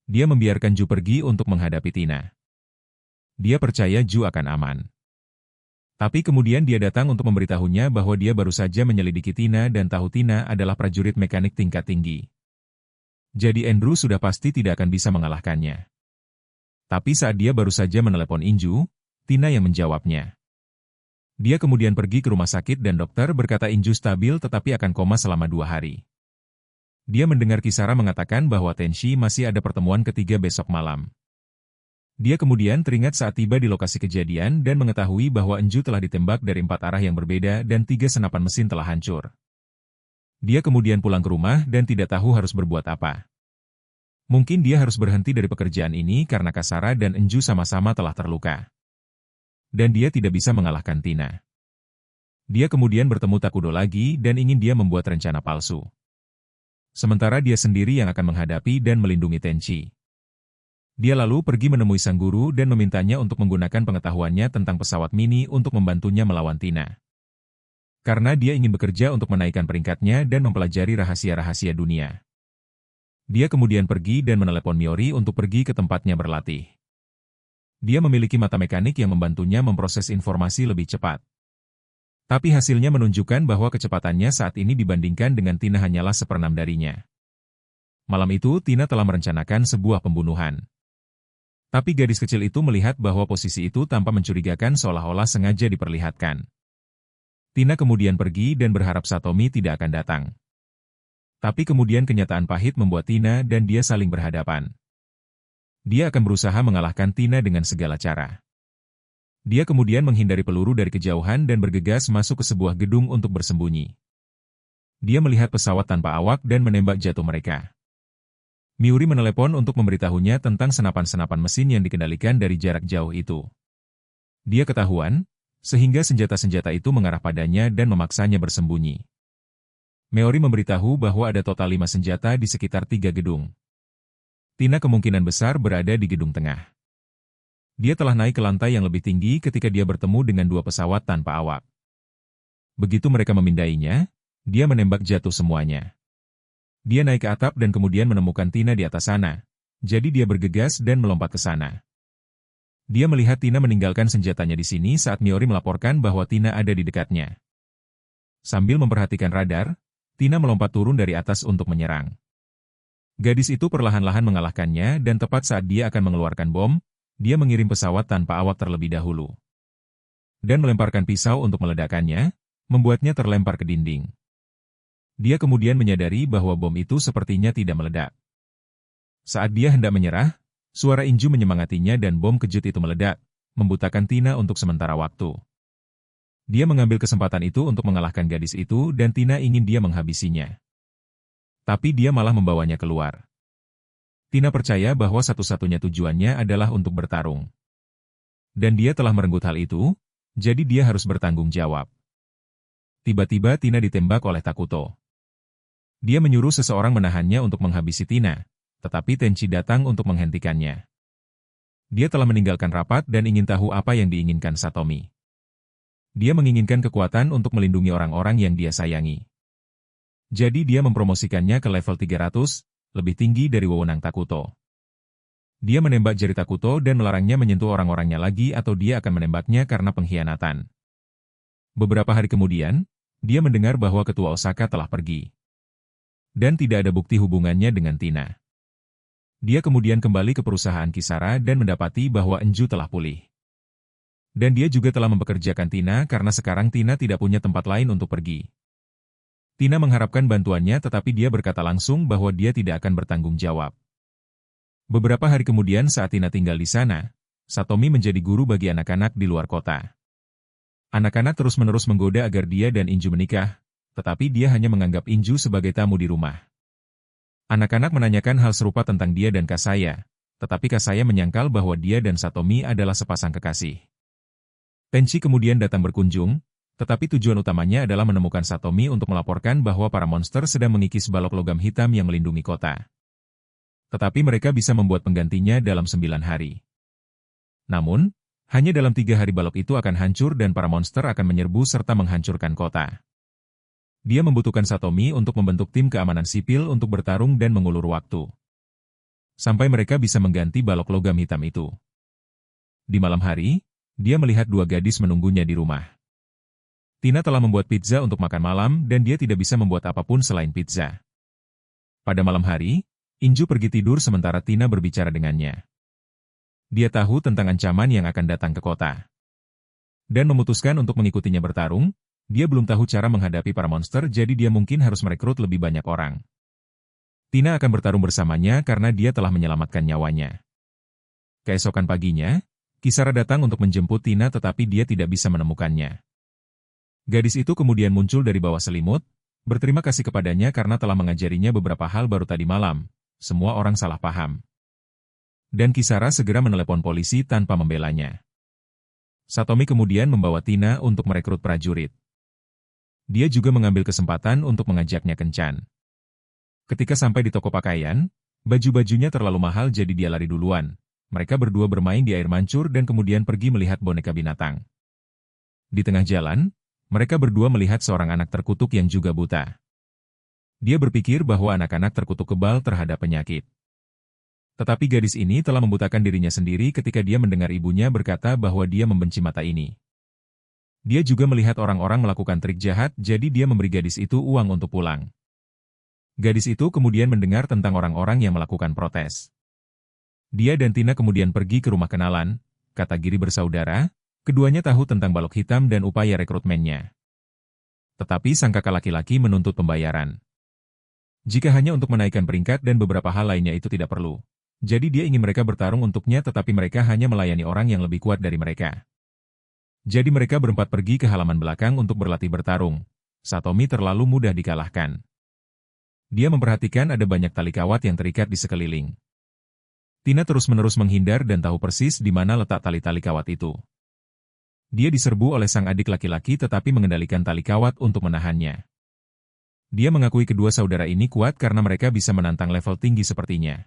Dia membiarkan Ju pergi untuk menghadapi Tina. Dia percaya Ju akan aman. Tapi kemudian dia datang untuk memberitahunya bahwa dia baru saja menyelidiki Tina dan tahu Tina adalah prajurit mekanik tingkat tinggi. Jadi Andrew sudah pasti tidak akan bisa mengalahkannya. Tapi saat dia baru saja menelepon Inju, Tina yang menjawabnya. Dia kemudian pergi ke rumah sakit dan dokter berkata Inju stabil tetapi akan koma selama 2 hari. Dia mendengar Kisara mengatakan bahwa Tenchi masih ada pertemuan ketiga besok malam. Dia kemudian teringat saat tiba di lokasi kejadian dan mengetahui bahwa Inju telah ditembak dari 4 arah yang berbeda dan 3 senapan mesin telah hancur. Dia kemudian pulang ke rumah dan tidak tahu harus berbuat apa. Mungkin dia harus berhenti dari pekerjaan ini karena Kasara dan Inju sama-sama telah terluka. Dan dia tidak bisa mengalahkan Tina. Dia kemudian bertemu Takudo lagi dan ingin dia membuat rencana palsu. Sementara dia sendiri yang akan menghadapi dan melindungi Tenchi. Dia lalu pergi menemui sang guru dan memintanya untuk menggunakan pengetahuannya tentang pesawat mini untuk membantunya melawan Tina. Karena dia ingin bekerja untuk menaikkan peringkatnya dan mempelajari rahasia-rahasia dunia. Dia kemudian pergi dan menelepon Miori untuk pergi ke tempatnya berlatih. Dia memiliki mata mekanik yang membantunya memproses informasi lebih cepat. Tapi hasilnya menunjukkan bahwa kecepatannya saat ini dibandingkan dengan Tina hanyalah 1/6 darinya. Malam itu Tina telah merencanakan sebuah pembunuhan. Tapi gadis kecil itu melihat bahwa posisi itu tanpa mencurigakan seolah-olah sengaja diperlihatkan. Tina kemudian pergi dan berharap Satomi tidak akan datang. Tapi kemudian kenyataan pahit membuat Tina dan dia saling berhadapan. Dia akan berusaha mengalahkan Tina dengan segala cara. Dia kemudian menghindari peluru dari kejauhan dan bergegas masuk ke sebuah gedung untuk bersembunyi. Dia melihat pesawat tanpa awak dan menembak jatuh mereka. Miuri menelepon untuk memberitahunya tentang senapan-senapan mesin yang dikendalikan dari jarak jauh itu. Dia ketahuan, sehingga senjata-senjata itu mengarah padanya dan memaksanya bersembunyi. Meori memberitahu bahwa ada total 5 senjata di sekitar 3 gedung. Tina kemungkinan besar berada di gedung tengah. Dia telah naik ke lantai yang lebih tinggi ketika dia bertemu dengan 2 pesawat tanpa awak. Begitu mereka memindainya, dia menembak jatuh semuanya. Dia naik ke atap dan kemudian menemukan Tina di atas sana, jadi dia bergegas dan melompat ke sana. Dia melihat Tina meninggalkan senjatanya di sini saat Miori melaporkan bahwa Tina ada di dekatnya. Sambil memperhatikan radar, Tina melompat turun dari atas untuk menyerang. Gadis itu perlahan-lahan mengalahkannya dan tepat saat dia akan mengeluarkan bom, dia mengirim pesawat tanpa awak terlebih dahulu. Dan melemparkan pisau untuk meledakkannya, membuatnya terlempar ke dinding. Dia kemudian menyadari bahwa bom itu sepertinya tidak meledak. Saat dia hendak menyerah, suara Inju menyemangatinya dan bom kejut itu meledak, membutakan Tina untuk sementara waktu. Dia mengambil kesempatan itu untuk mengalahkan gadis itu dan Tina ingin dia menghabisinya. Tapi dia malah membawanya keluar. Tina percaya bahwa satu-satunya tujuannya adalah untuk bertarung. Dan dia telah merenggut hal itu, jadi dia harus bertanggung jawab. Tiba-tiba Tina ditembak oleh Takuto. Dia menyuruh seseorang menahannya untuk menghabisi Tina, tetapi Tenchi datang untuk menghentikannya. Dia telah meninggalkan rapat dan ingin tahu apa yang diinginkan Satomi. Dia menginginkan kekuatan untuk melindungi orang-orang yang dia sayangi. Jadi dia mempromosikannya ke level 300, lebih tinggi dari wewenang Takuto. Dia menembak jari Takuto dan melarangnya menyentuh orang-orangnya lagi atau dia akan menembaknya karena pengkhianatan. Beberapa hari kemudian, dia mendengar bahwa ketua Osaka telah pergi. Dan tidak ada bukti hubungannya dengan Tina. Dia kemudian kembali ke perusahaan Kisara dan mendapati bahwa Enju telah pulih. Dan dia juga telah mempekerjakan Tina karena sekarang Tina tidak punya tempat lain untuk pergi. Tina mengharapkan bantuannya tetapi dia berkata langsung bahwa dia tidak akan bertanggung jawab. Beberapa hari kemudian saat Tina tinggal di sana, Satomi menjadi guru bagi anak-anak di luar kota. Anak-anak terus-menerus menggoda agar dia dan Inju menikah, tetapi dia hanya menganggap Inju sebagai tamu di rumah. Anak-anak menanyakan hal serupa tentang dia dan Kasaya, tetapi Kasaya menyangkal bahwa dia dan Satomi adalah sepasang kekasih. Tenchi kemudian datang berkunjung, tetapi tujuan utamanya adalah menemukan Satomi untuk melaporkan bahwa para monster sedang mengikis balok logam hitam yang melindungi kota. Tetapi mereka bisa membuat penggantinya dalam 9 hari. Namun, hanya dalam 3 hari balok itu akan hancur dan para monster akan menyerbu serta menghancurkan kota. Dia membutuhkan Satomi untuk membentuk tim keamanan sipil untuk bertarung dan mengulur waktu. Sampai mereka bisa mengganti balok logam hitam itu. Di malam hari, dia melihat 2 gadis menunggunya di rumah. Tina telah membuat pizza untuk makan malam dan dia tidak bisa membuat apapun selain pizza. Pada malam hari, Inju pergi tidur sementara Tina berbicara dengannya. Dia tahu tentang ancaman yang akan datang ke kota. Dan memutuskan untuk mengikutinya bertarung, dia belum tahu cara menghadapi para monster jadi dia mungkin harus merekrut lebih banyak orang. Tina akan bertarung bersamanya karena dia telah menyelamatkan nyawanya. Keesokan paginya, Kisara datang untuk menjemput Tina tetapi dia tidak bisa menemukannya. Gadis itu kemudian muncul dari bawah selimut, berterima kasih kepadanya karena telah mengajarinya beberapa hal baru tadi malam. Semua orang salah paham. Dan Kisara segera menelepon polisi tanpa membelanya. Satomi kemudian membawa Tina untuk merekrut prajurit. Dia juga mengambil kesempatan untuk mengajaknya kencan. Ketika sampai di toko pakaian, baju-bajunya terlalu mahal jadi dia lari duluan. Mereka berdua bermain di air mancur dan kemudian pergi melihat boneka binatang. Di tengah jalan, mereka berdua melihat seorang anak terkutuk yang juga buta. Dia berpikir bahwa anak-anak terkutuk kebal terhadap penyakit. Tetapi gadis ini telah membutakan dirinya sendiri ketika dia mendengar ibunya berkata bahwa dia membenci mata ini. Dia juga melihat orang-orang melakukan trik jahat jadi dia memberi gadis itu uang untuk pulang. Gadis itu kemudian mendengar tentang orang-orang yang melakukan protes. Dia dan Tina kemudian pergi ke rumah kenalan, kata Giri bersaudara. Keduanya tahu tentang balok hitam dan upaya rekrutmennya. Tetapi sang kakak laki-laki menuntut pembayaran. Jika hanya untuk menaikkan peringkat dan beberapa hal lainnya itu tidak perlu. Jadi dia ingin mereka bertarung untuknya tetapi mereka hanya melayani orang yang lebih kuat dari mereka. Jadi mereka berempat pergi ke halaman belakang untuk berlatih bertarung. Satomi terlalu mudah dikalahkan. Dia memperhatikan ada banyak tali kawat yang terikat di sekeliling. Tina terus-menerus menghindar dan tahu persis di mana letak tali-tali kawat itu. Dia diserbu oleh sang adik laki-laki tetapi mengendalikan tali kawat untuk menahannya. Dia mengakui kedua saudara ini kuat karena mereka bisa menantang level tinggi sepertinya.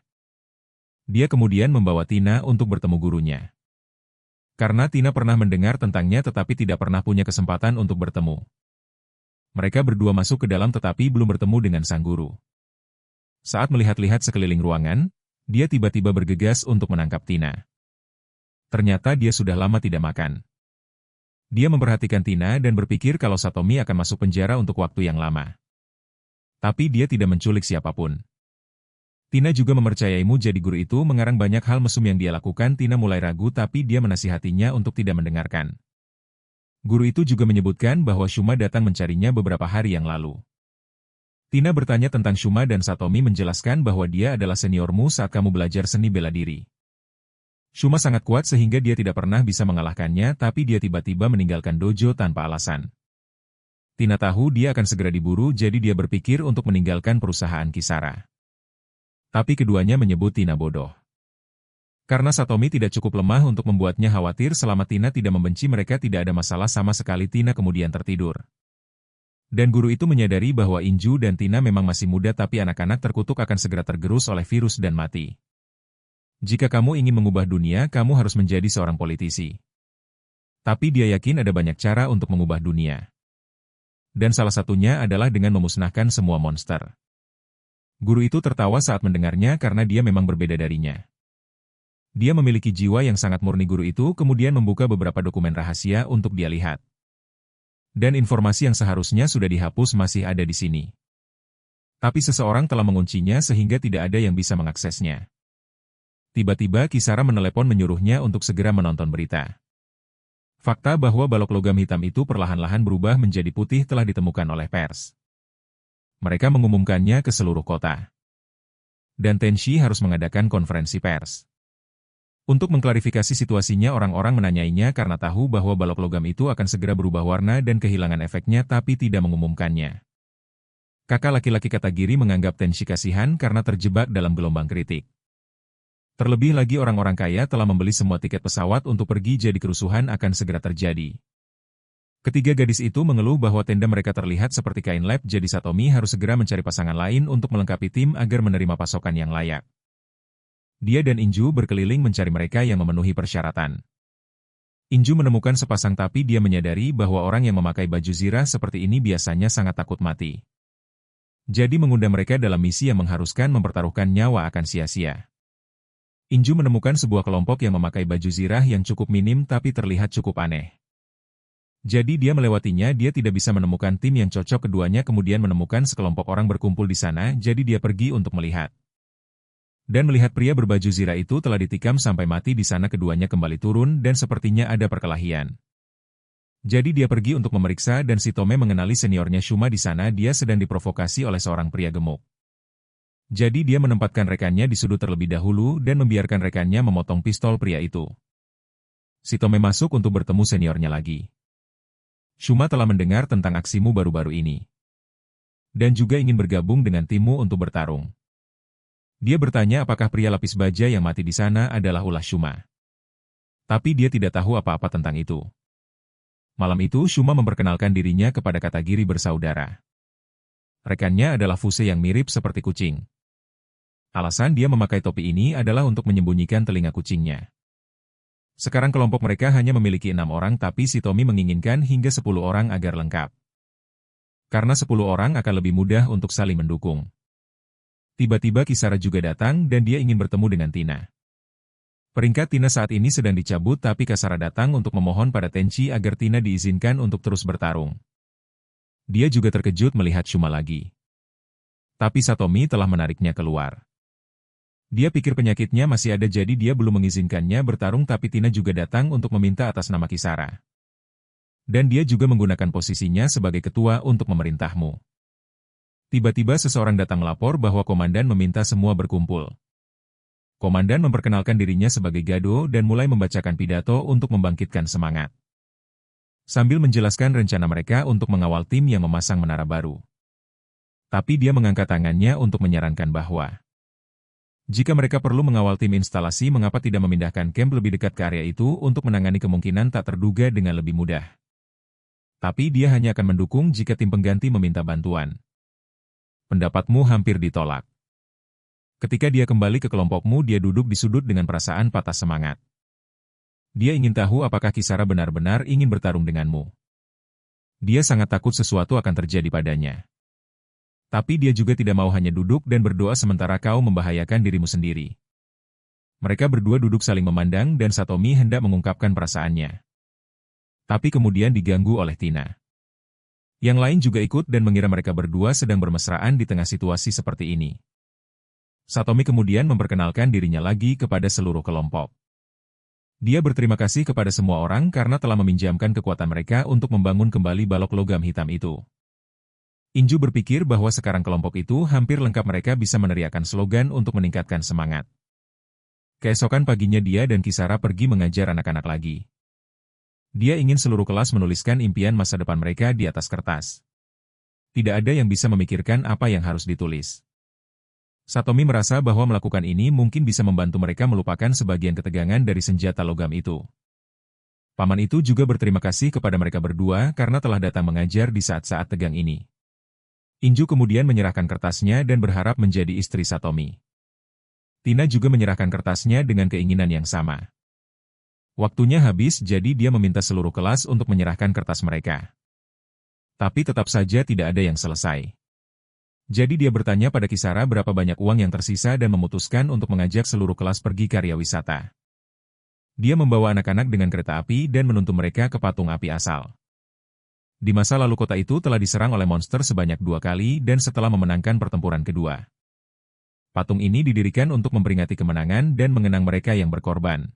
Dia kemudian membawa Tina untuk bertemu gurunya. Karena Tina pernah mendengar tentangnya tetapi tidak pernah punya kesempatan untuk bertemu. Mereka berdua masuk ke dalam tetapi belum bertemu dengan sang guru. Saat melihat-lihat sekeliling ruangan, dia tiba-tiba bergegas untuk menangkap Tina. Ternyata dia sudah lama tidak makan. Dia memperhatikan Tina dan berpikir kalau Satomi akan masuk penjara untuk waktu yang lama. Tapi dia tidak menculik siapapun. Tina juga mempercayaimu jadi guru itu mengarang banyak hal mesum yang dia lakukan. Tina mulai ragu tapi dia menasihatinya untuk tidak mendengarkan. Guru itu juga menyebutkan bahwa Shuma datang mencarinya beberapa hari yang lalu. Tina bertanya tentang Shuma dan Satomi menjelaskan bahwa dia adalah seniormu saat kamu belajar seni bela diri. Shuma sangat kuat sehingga dia tidak pernah bisa mengalahkannya tapi dia tiba-tiba meninggalkan dojo tanpa alasan. Tina tahu dia akan segera diburu jadi dia berpikir untuk meninggalkan perusahaan Kisara. Tapi keduanya menyebut Tina bodoh. Karena Satomi tidak cukup lemah untuk membuatnya khawatir selama Tina tidak membenci mereka tidak ada masalah sama sekali. Tina kemudian tertidur. Dan guru itu menyadari bahwa Inju dan Tina memang masih muda tapi anak-anak terkutuk akan segera tergerus oleh virus dan mati. Jika kamu ingin mengubah dunia, kamu harus menjadi seorang politisi. Tapi dia yakin ada banyak cara untuk mengubah dunia. Dan salah satunya adalah dengan memusnahkan semua monster. Guru itu tertawa saat mendengarnya karena dia memang berbeda darinya. Dia memiliki jiwa yang sangat murni. Guru itu kemudian membuka beberapa dokumen rahasia untuk dia lihat. Dan informasi yang seharusnya sudah dihapus masih ada di sini. Tapi seseorang telah menguncinya sehingga tidak ada yang bisa mengaksesnya. Tiba-tiba Kisara menelepon menyuruhnya untuk segera menonton berita. Fakta bahwa balok logam hitam itu perlahan-lahan berubah menjadi putih telah ditemukan oleh pers. Mereka mengumumkannya ke seluruh kota. Dan Tenshi harus mengadakan konferensi pers. Untuk mengklarifikasi situasinya orang-orang menanyainya karena tahu bahwa balok logam itu akan segera berubah warna dan kehilangan efeknya tapi tidak mengumumkannya. Kakak laki-laki Katagiri menganggap Tenshi kasihan karena terjebak dalam gelombang kritik. Terlebih lagi orang-orang kaya telah membeli semua tiket pesawat untuk pergi jadi kerusuhan akan segera terjadi. Ketiga gadis itu mengeluh bahwa tenda mereka terlihat seperti kain lap jadi Satomi harus segera mencari pasangan lain untuk melengkapi tim agar menerima pasokan yang layak. Dia dan Inju berkeliling mencari mereka yang memenuhi persyaratan. Inju menemukan sepasang tapi dia menyadari bahwa orang yang memakai baju zirah seperti ini biasanya sangat takut mati. Jadi mengundang mereka dalam misi yang mengharuskan mempertaruhkan nyawa akan sia-sia. Inju menemukan sebuah kelompok yang memakai baju zirah yang cukup minim tapi terlihat cukup aneh. Jadi dia melewatinya, dia tidak bisa menemukan tim yang cocok. Keduanya kemudian menemukan sekelompok orang berkumpul di sana, jadi dia pergi untuk melihat. Dan melihat pria berbaju zirah itu telah ditikam sampai mati di sana. Keduanya kembali turun dan sepertinya ada perkelahian. Jadi dia pergi untuk memeriksa dan si Tome mengenali seniornya Shuma di sana. Dia sedang diprovokasi oleh seorang pria gemuk. Jadi dia menempatkan rekannya di sudut terlebih dahulu dan membiarkan rekannya memotong pistol pria itu. Si Tome masuk untuk bertemu seniornya lagi. Shuma telah mendengar tentang aksimu baru-baru ini. Dan juga ingin bergabung dengan timmu untuk bertarung. Dia bertanya apakah pria lapis baja yang mati di sana adalah ulah Shuma. Tapi dia tidak tahu apa-apa tentang itu. Malam itu Shuma memperkenalkan dirinya kepada Katagiri bersaudara. Rekannya adalah Fuse yang mirip seperti kucing. Alasan dia memakai topi ini adalah untuk menyembunyikan telinga kucingnya. Sekarang kelompok mereka hanya memiliki 6 orang tapi si Tommy menginginkan hingga 10 orang agar lengkap. Karena 10 orang akan lebih mudah untuk saling mendukung. Tiba-tiba Kisara juga datang dan dia ingin bertemu dengan Tina. Peringkat Tina saat ini sedang dicabut tapi Kisara datang untuk memohon pada Tenchi agar Tina diizinkan untuk terus bertarung. Dia juga terkejut melihat Shuma lagi. Tapi Satomi telah menariknya keluar. Dia pikir penyakitnya masih ada jadi dia belum mengizinkannya bertarung tapi Tina juga datang untuk meminta atas nama Kisara. Dan dia juga menggunakan posisinya sebagai ketua untuk memerintahmu. Tiba-tiba seseorang datang melapor bahwa komandan meminta semua berkumpul. Komandan memperkenalkan dirinya sebagai Gado dan mulai membacakan pidato untuk membangkitkan semangat. Sambil menjelaskan rencana mereka untuk mengawal tim yang memasang menara baru. Tapi dia mengangkat tangannya untuk menyarankan bahwa jika mereka perlu mengawal tim instalasi, mengapa tidak memindahkan camp lebih dekat ke area itu untuk menangani kemungkinan tak terduga dengan lebih mudah. Tapi dia hanya akan mendukung jika tim pengganti meminta bantuan. Pendapatmu hampir ditolak. Ketika dia kembali ke kelompokmu, dia duduk di sudut dengan perasaan patah semangat. Dia ingin tahu apakah Kisara benar-benar ingin bertarung denganmu. Dia sangat takut sesuatu akan terjadi padanya. Tapi dia juga tidak mau hanya duduk dan berdoa sementara kau membahayakan dirimu sendiri. Mereka berdua duduk saling memandang dan Satomi hendak mengungkapkan perasaannya. Tapi kemudian diganggu oleh Tina. Yang lain juga ikut dan mengira mereka berdua sedang bermesraan di tengah situasi seperti ini. Satomi kemudian memperkenalkan dirinya lagi kepada seluruh kelompok. Dia berterima kasih kepada semua orang karena telah meminjamkan kekuatan mereka untuk membangun kembali balok logam hitam itu. Inju berpikir bahwa sekarang kelompok itu hampir lengkap, mereka bisa meneriakkan slogan untuk meningkatkan semangat. Keesokan paginya dia dan Kisara pergi mengajar anak-anak lagi. Dia ingin seluruh kelas menuliskan impian masa depan mereka di atas kertas. Tidak ada yang bisa memikirkan apa yang harus ditulis. Satomi merasa bahwa melakukan ini mungkin bisa membantu mereka melupakan sebagian ketegangan dari senjata logam itu. Paman itu juga berterima kasih kepada mereka berdua karena telah datang mengajar di saat-saat tegang ini. Inju kemudian menyerahkan kertasnya dan berharap menjadi istri Satomi. Tina juga menyerahkan kertasnya dengan keinginan yang sama. Waktunya habis, jadi dia meminta seluruh kelas untuk menyerahkan kertas mereka. Tapi tetap saja tidak ada yang selesai. Jadi dia bertanya pada Kisara berapa banyak uang yang tersisa dan memutuskan untuk mengajak seluruh kelas pergi karya wisata. Dia membawa anak-anak dengan kereta api dan menuntun mereka ke patung api asal. Di masa lalu kota itu telah diserang oleh monster sebanyak 2 kali dan setelah memenangkan pertempuran kedua. Patung ini didirikan untuk memperingati kemenangan dan mengenang mereka yang berkorban.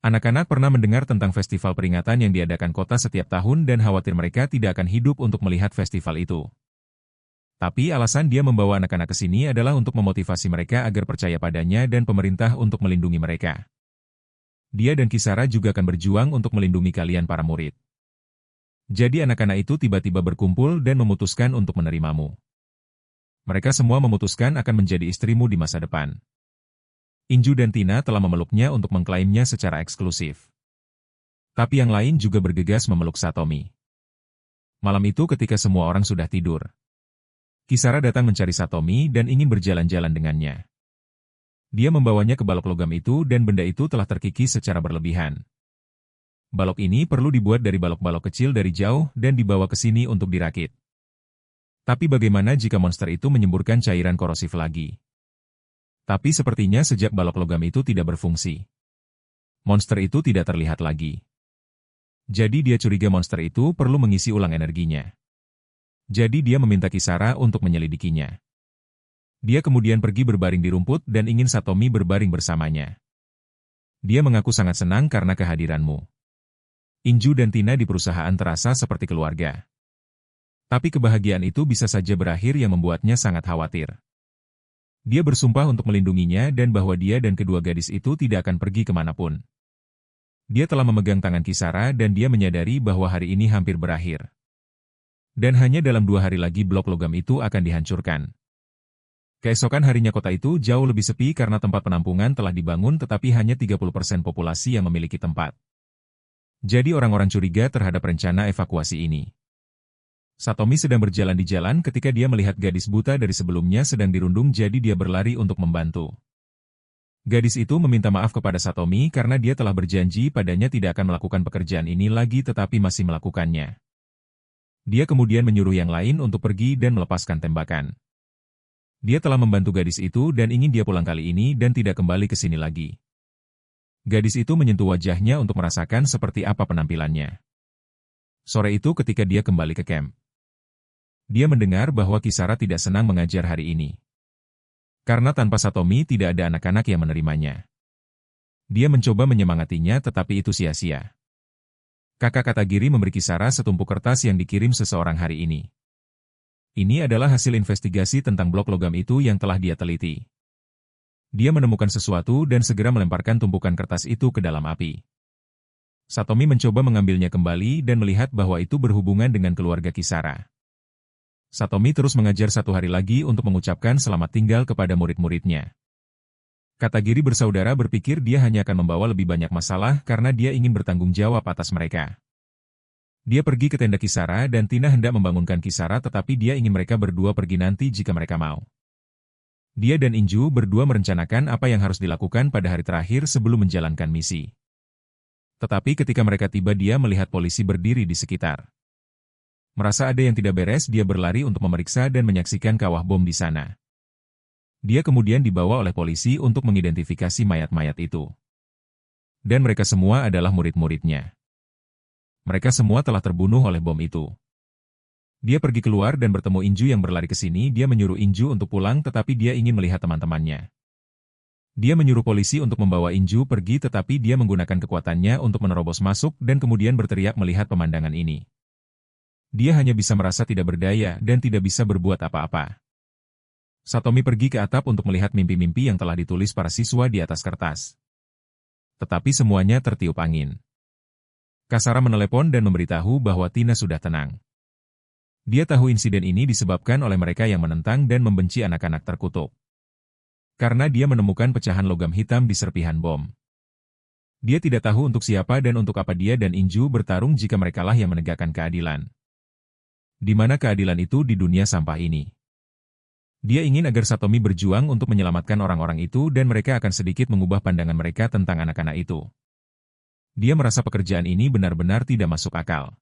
Anak-anak pernah mendengar tentang festival peringatan yang diadakan kota setiap tahun dan khawatir mereka tidak akan hidup untuk melihat festival itu. Tapi alasan dia membawa anak-anak ke sini adalah untuk memotivasi mereka agar percaya padanya dan pemerintah untuk melindungi mereka. Dia dan Kisara juga akan berjuang untuk melindungi kalian para murid. Jadi anak-anak itu tiba-tiba berkumpul dan memutuskan untuk menerimamu. Mereka semua memutuskan akan menjadi istrimu di masa depan. Inju dan Tina telah memeluknya untuk mengklaimnya secara eksklusif. Tapi yang lain juga bergegas memeluk Satomi. Malam itu ketika semua orang sudah tidur, Kisara datang mencari Satomi dan ingin berjalan-jalan dengannya. Dia membawanya ke balok logam itu dan benda itu telah terkikis secara berlebihan. Balok ini perlu dibuat dari balok-balok kecil dari jauh dan dibawa ke sini untuk dirakit. Tapi bagaimana jika monster itu menyemburkan cairan korosif lagi? Tapi sepertinya sejak balok logam itu tidak berfungsi, monster itu tidak terlihat lagi. Jadi dia curiga monster itu perlu mengisi ulang energinya. Jadi dia meminta Kisara untuk menyelidikinya. Dia kemudian pergi berbaring di rumput dan ingin Satomi berbaring bersamanya. Dia mengaku sangat senang karena kehadiranmu. Inju dan Tina di perusahaan terasa seperti keluarga. Tapi kebahagiaan itu bisa saja berakhir yang membuatnya sangat khawatir. Dia bersumpah untuk melindunginya dan bahwa dia dan kedua gadis itu tidak akan pergi kemanapun. Dia telah memegang tangan Kisara dan dia menyadari bahwa hari ini hampir berakhir. Dan hanya dalam 2 hari lagi blok logam itu akan dihancurkan. Keesokan harinya kota itu jauh lebih sepi karena tempat penampungan telah dibangun tetapi hanya 30% populasi yang memiliki tempat. Jadi orang-orang curiga terhadap rencana evakuasi ini. Satomi sedang berjalan di jalan ketika dia melihat gadis buta dari sebelumnya sedang dirundung, jadi dia berlari untuk membantu. Gadis itu meminta maaf kepada Satomi karena dia telah berjanji padanya tidak akan melakukan pekerjaan ini lagi tetapi masih melakukannya. Dia kemudian menyuruh yang lain untuk pergi dan melepaskan tembakan. Dia telah membantu gadis itu dan ingin dia pulang kali ini dan tidak kembali ke sini lagi. Gadis itu menyentuh wajahnya untuk merasakan seperti apa penampilannya. Sore itu ketika dia kembali ke camp, dia mendengar bahwa Kisara tidak senang mengajar hari ini. Karena tanpa Satomi tidak ada anak-anak yang menerimanya. Dia mencoba menyemangatinya tetapi itu sia-sia. Kakak Katagiri memberi Kisara setumpuk kertas yang dikirim seseorang hari ini. Ini adalah hasil investigasi tentang blok logam itu yang telah dia teliti. Dia menemukan sesuatu dan segera melemparkan tumpukan kertas itu ke dalam api. Satomi mencoba mengambilnya kembali dan melihat bahwa itu berhubungan dengan keluarga Kisara. Satomi terus mengajar 1 hari lagi untuk mengucapkan selamat tinggal kepada murid-muridnya. Katagiri bersaudara berpikir dia hanya akan membawa lebih banyak masalah karena dia ingin bertanggung jawab atas mereka. Dia pergi ke tenda Kisara dan Tina hendak membangunkan Kisara tetapi dia ingin mereka berdua pergi nanti jika mereka mau. Dia dan Inju berdua merencanakan apa yang harus dilakukan pada hari terakhir sebelum menjalankan misi. Tetapi ketika mereka tiba dia melihat polisi berdiri di sekitar. Merasa ada yang tidak beres dia berlari untuk memeriksa dan menyaksikan kawah bom di sana. Dia kemudian dibawa oleh polisi untuk mengidentifikasi mayat-mayat itu. Dan mereka semua adalah murid-muridnya. Mereka semua telah terbunuh oleh bom itu. Dia pergi keluar dan bertemu Inju yang berlari ke sini. Dia menyuruh Inju untuk pulang tetapi dia ingin melihat teman-temannya. Dia menyuruh polisi untuk membawa Inju pergi tetapi dia menggunakan kekuatannya untuk menerobos masuk dan kemudian berteriak melihat pemandangan ini. Dia hanya bisa merasa tidak berdaya dan tidak bisa berbuat apa-apa. Satomi pergi ke atap untuk melihat mimpi-mimpi yang telah ditulis para siswa di atas kertas. Tetapi semuanya tertiup angin. Kasara menelepon dan memberitahu bahwa Tina sudah tenang. Dia tahu insiden ini disebabkan oleh mereka yang menentang dan membenci anak-anak terkutuk. Karena dia menemukan pecahan logam hitam di serpihan bom. Dia tidak tahu untuk siapa dan untuk apa dia dan Inju bertarung jika merekalah yang menegakkan keadilan. Di mana keadilan itu di dunia sampah ini? Dia ingin agar Satomi berjuang untuk menyelamatkan orang-orang itu dan mereka akan sedikit mengubah pandangan mereka tentang anak-anak itu. Dia merasa pekerjaan ini benar-benar tidak masuk akal.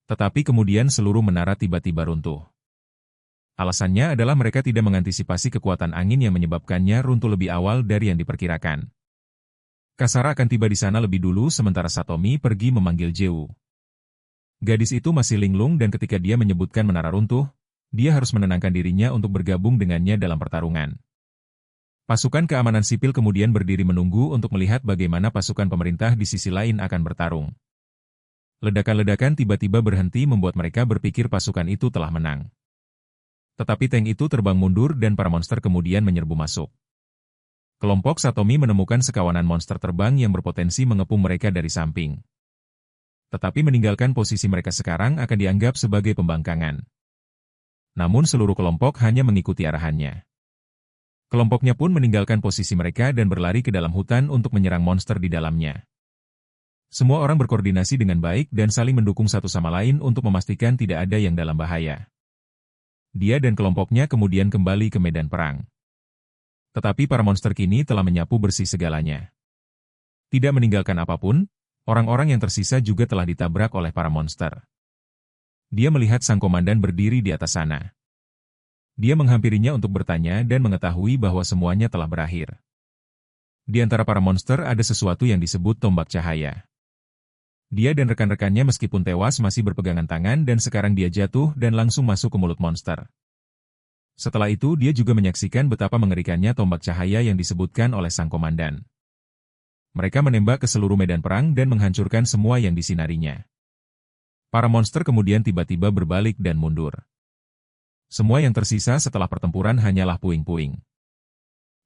Tetapi kemudian seluruh menara tiba-tiba runtuh. Alasannya adalah mereka tidak mengantisipasi kekuatan angin yang menyebabkannya runtuh lebih awal dari yang diperkirakan. Kasara akan tiba di sana lebih dulu sementara Satomi pergi memanggil Jewu. Gadis itu masih linglung dan ketika dia menyebutkan menara runtuh, dia harus menenangkan dirinya untuk bergabung dengannya dalam pertarungan. Pasukan keamanan sipil kemudian berdiri menunggu untuk melihat bagaimana pasukan pemerintah di sisi lain akan bertarung. Ledakan-ledakan tiba-tiba berhenti membuat mereka berpikir pasukan itu telah menang. Tetapi tank itu terbang mundur dan para monster kemudian menyerbu masuk. Kelompok Satomi menemukan sekawanan monster terbang yang berpotensi mengepung mereka dari samping. Tetapi meninggalkan posisi mereka sekarang akan dianggap sebagai pembangkangan. Namun seluruh kelompok hanya mengikuti arahannya. Kelompoknya pun meninggalkan posisi mereka dan berlari ke dalam hutan untuk menyerang monster di dalamnya. Semua orang berkoordinasi dengan baik dan saling mendukung satu sama lain untuk memastikan tidak ada yang dalam bahaya. Dia dan kelompoknya kemudian kembali ke medan perang. Tetapi para monster kini telah menyapu bersih segalanya. Tidak meninggalkan apapun, orang-orang yang tersisa juga telah ditabrak oleh para monster. Dia melihat sang komandan berdiri di atas sana. Dia menghampirinya untuk bertanya dan mengetahui bahwa semuanya telah berakhir. Di antara para monster ada sesuatu yang disebut tombak cahaya. Dia dan rekan-rekannya meskipun tewas masih berpegangan tangan dan sekarang dia jatuh dan langsung masuk ke mulut monster. Setelah itu dia juga menyaksikan betapa mengerikannya tombak cahaya yang disebutkan oleh sang komandan. Mereka menembak ke seluruh medan perang dan menghancurkan semua yang disinarinya. Para monster kemudian tiba-tiba berbalik dan mundur. Semua yang tersisa setelah pertempuran hanyalah puing-puing.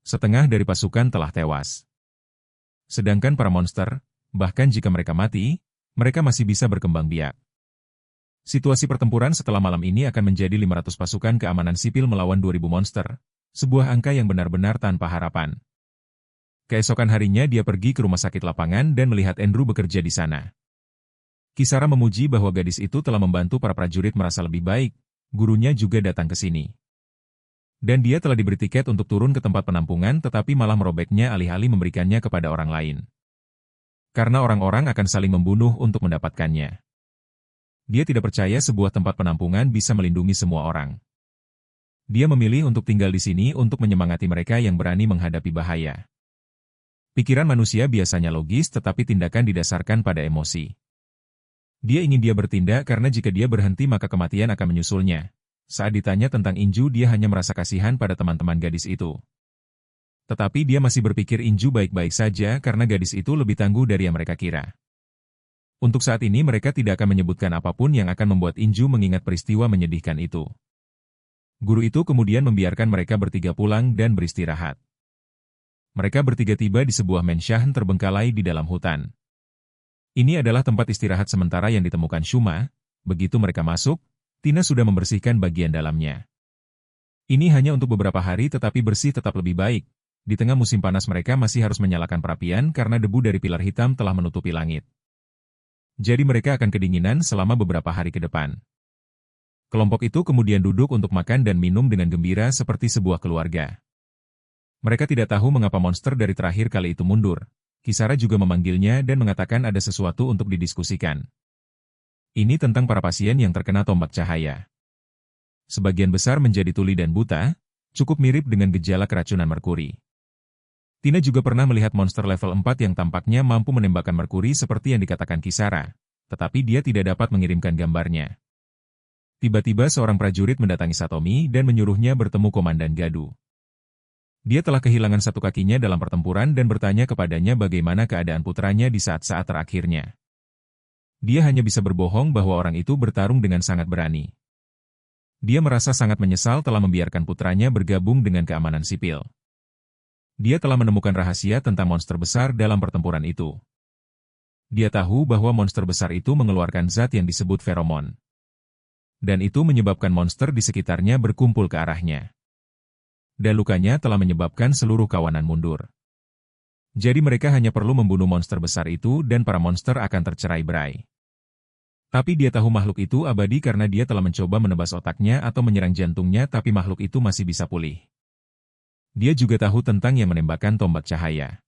Setengah dari pasukan telah tewas. Sedangkan para monster, bahkan jika mereka mati, mereka masih bisa berkembang biak. Situasi pertempuran setelah malam ini akan menjadi 500 pasukan keamanan sipil melawan 2000 monster, sebuah angka yang benar-benar tanpa harapan. Keesokan harinya dia pergi ke rumah sakit lapangan dan melihat Andrew bekerja di sana. Kisara memuji bahwa gadis itu telah membantu para prajurit merasa lebih baik. Gurunya juga datang ke sini. Dan dia telah diberi tiket untuk turun ke tempat penampungan tetapi malah merobeknya alih-alih memberikannya kepada orang lain. Karena orang-orang akan saling membunuh untuk mendapatkannya. Dia tidak percaya sebuah tempat penampungan bisa melindungi semua orang. Dia memilih untuk tinggal di sini untuk menyemangati mereka yang berani menghadapi bahaya. Pikiran manusia biasanya logis tetapi tindakan didasarkan pada emosi. Dia ingin dia bertindak karena jika dia berhenti maka kematian akan menyusulnya. Saat ditanya tentang Inju dia hanya merasa kasihan pada teman-teman gadis itu. Tetapi dia masih berpikir Inju baik-baik saja karena gadis itu lebih tangguh dari yang mereka kira. Untuk saat ini mereka tidak akan menyebutkan apapun yang akan membuat Inju mengingat peristiwa menyedihkan itu. Guru itu kemudian membiarkan mereka bertiga pulang dan beristirahat. Mereka bertiga tiba di sebuah mensyahen terbengkalai di dalam hutan. Ini adalah tempat istirahat sementara yang ditemukan Shuma. Begitu mereka masuk, Tina sudah membersihkan bagian dalamnya. Ini hanya untuk beberapa hari tetapi bersih tetap lebih baik. Di tengah musim panas mereka masih harus menyalakan perapian karena debu dari pilar hitam telah menutupi langit. Jadi mereka akan kedinginan selama beberapa hari ke depan. Kelompok itu kemudian duduk untuk makan dan minum dengan gembira seperti sebuah keluarga. Mereka tidak tahu mengapa monster dari terakhir kali itu mundur. Kisara juga memanggilnya dan mengatakan ada sesuatu untuk didiskusikan. Ini tentang para pasien yang terkena tombak cahaya. Sebagian besar menjadi tuli dan buta, cukup mirip dengan gejala keracunan merkuri. Tina juga pernah melihat monster level 4 yang tampaknya mampu menembakkan merkuri seperti yang dikatakan Kisara, tetapi dia tidak dapat mengirimkan gambarnya. Tiba-tiba seorang prajurit mendatangi Satomi dan menyuruhnya bertemu Komandan Gadu. Dia telah kehilangan satu kakinya dalam pertempuran dan bertanya kepadanya bagaimana keadaan putranya di saat-saat terakhirnya. Dia hanya bisa berbohong bahwa orang itu bertarung dengan sangat berani. Dia merasa sangat menyesal telah membiarkan putranya bergabung dengan keamanan sipil. Dia telah menemukan rahasia tentang monster besar dalam pertempuran itu. Dia tahu bahwa monster besar itu mengeluarkan zat yang disebut feromon. Dan itu menyebabkan monster di sekitarnya berkumpul ke arahnya. Dan lukanya telah menyebabkan seluruh kawanan mundur. Jadi mereka hanya perlu membunuh monster besar itu dan para monster akan tercerai-berai. Tapi dia tahu makhluk itu abadi karena dia telah mencoba menebas otaknya atau menyerang jantungnya tapi makhluk itu masih bisa pulih. Dia juga tahu tentang yang menembakkan tombak cahaya.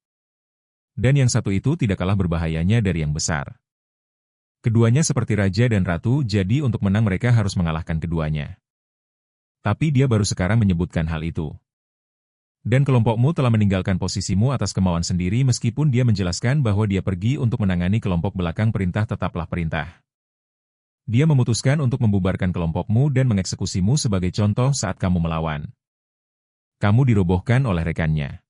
Dan yang satu itu tidak kalah berbahayanya dari yang besar. Keduanya seperti raja dan ratu, jadi untuk menang mereka harus mengalahkan keduanya. Tapi dia baru sekarang menyebutkan hal itu. Dan kelompokmu telah meninggalkan posisimu atas kemauan sendiri meskipun dia menjelaskan bahwa dia pergi untuk menangani kelompok belakang perintah tetaplah perintah. Dia memutuskan untuk membubarkan kelompokmu dan mengeksekusimu sebagai contoh saat kamu melawan. Kamu dirobohkan oleh rekannya.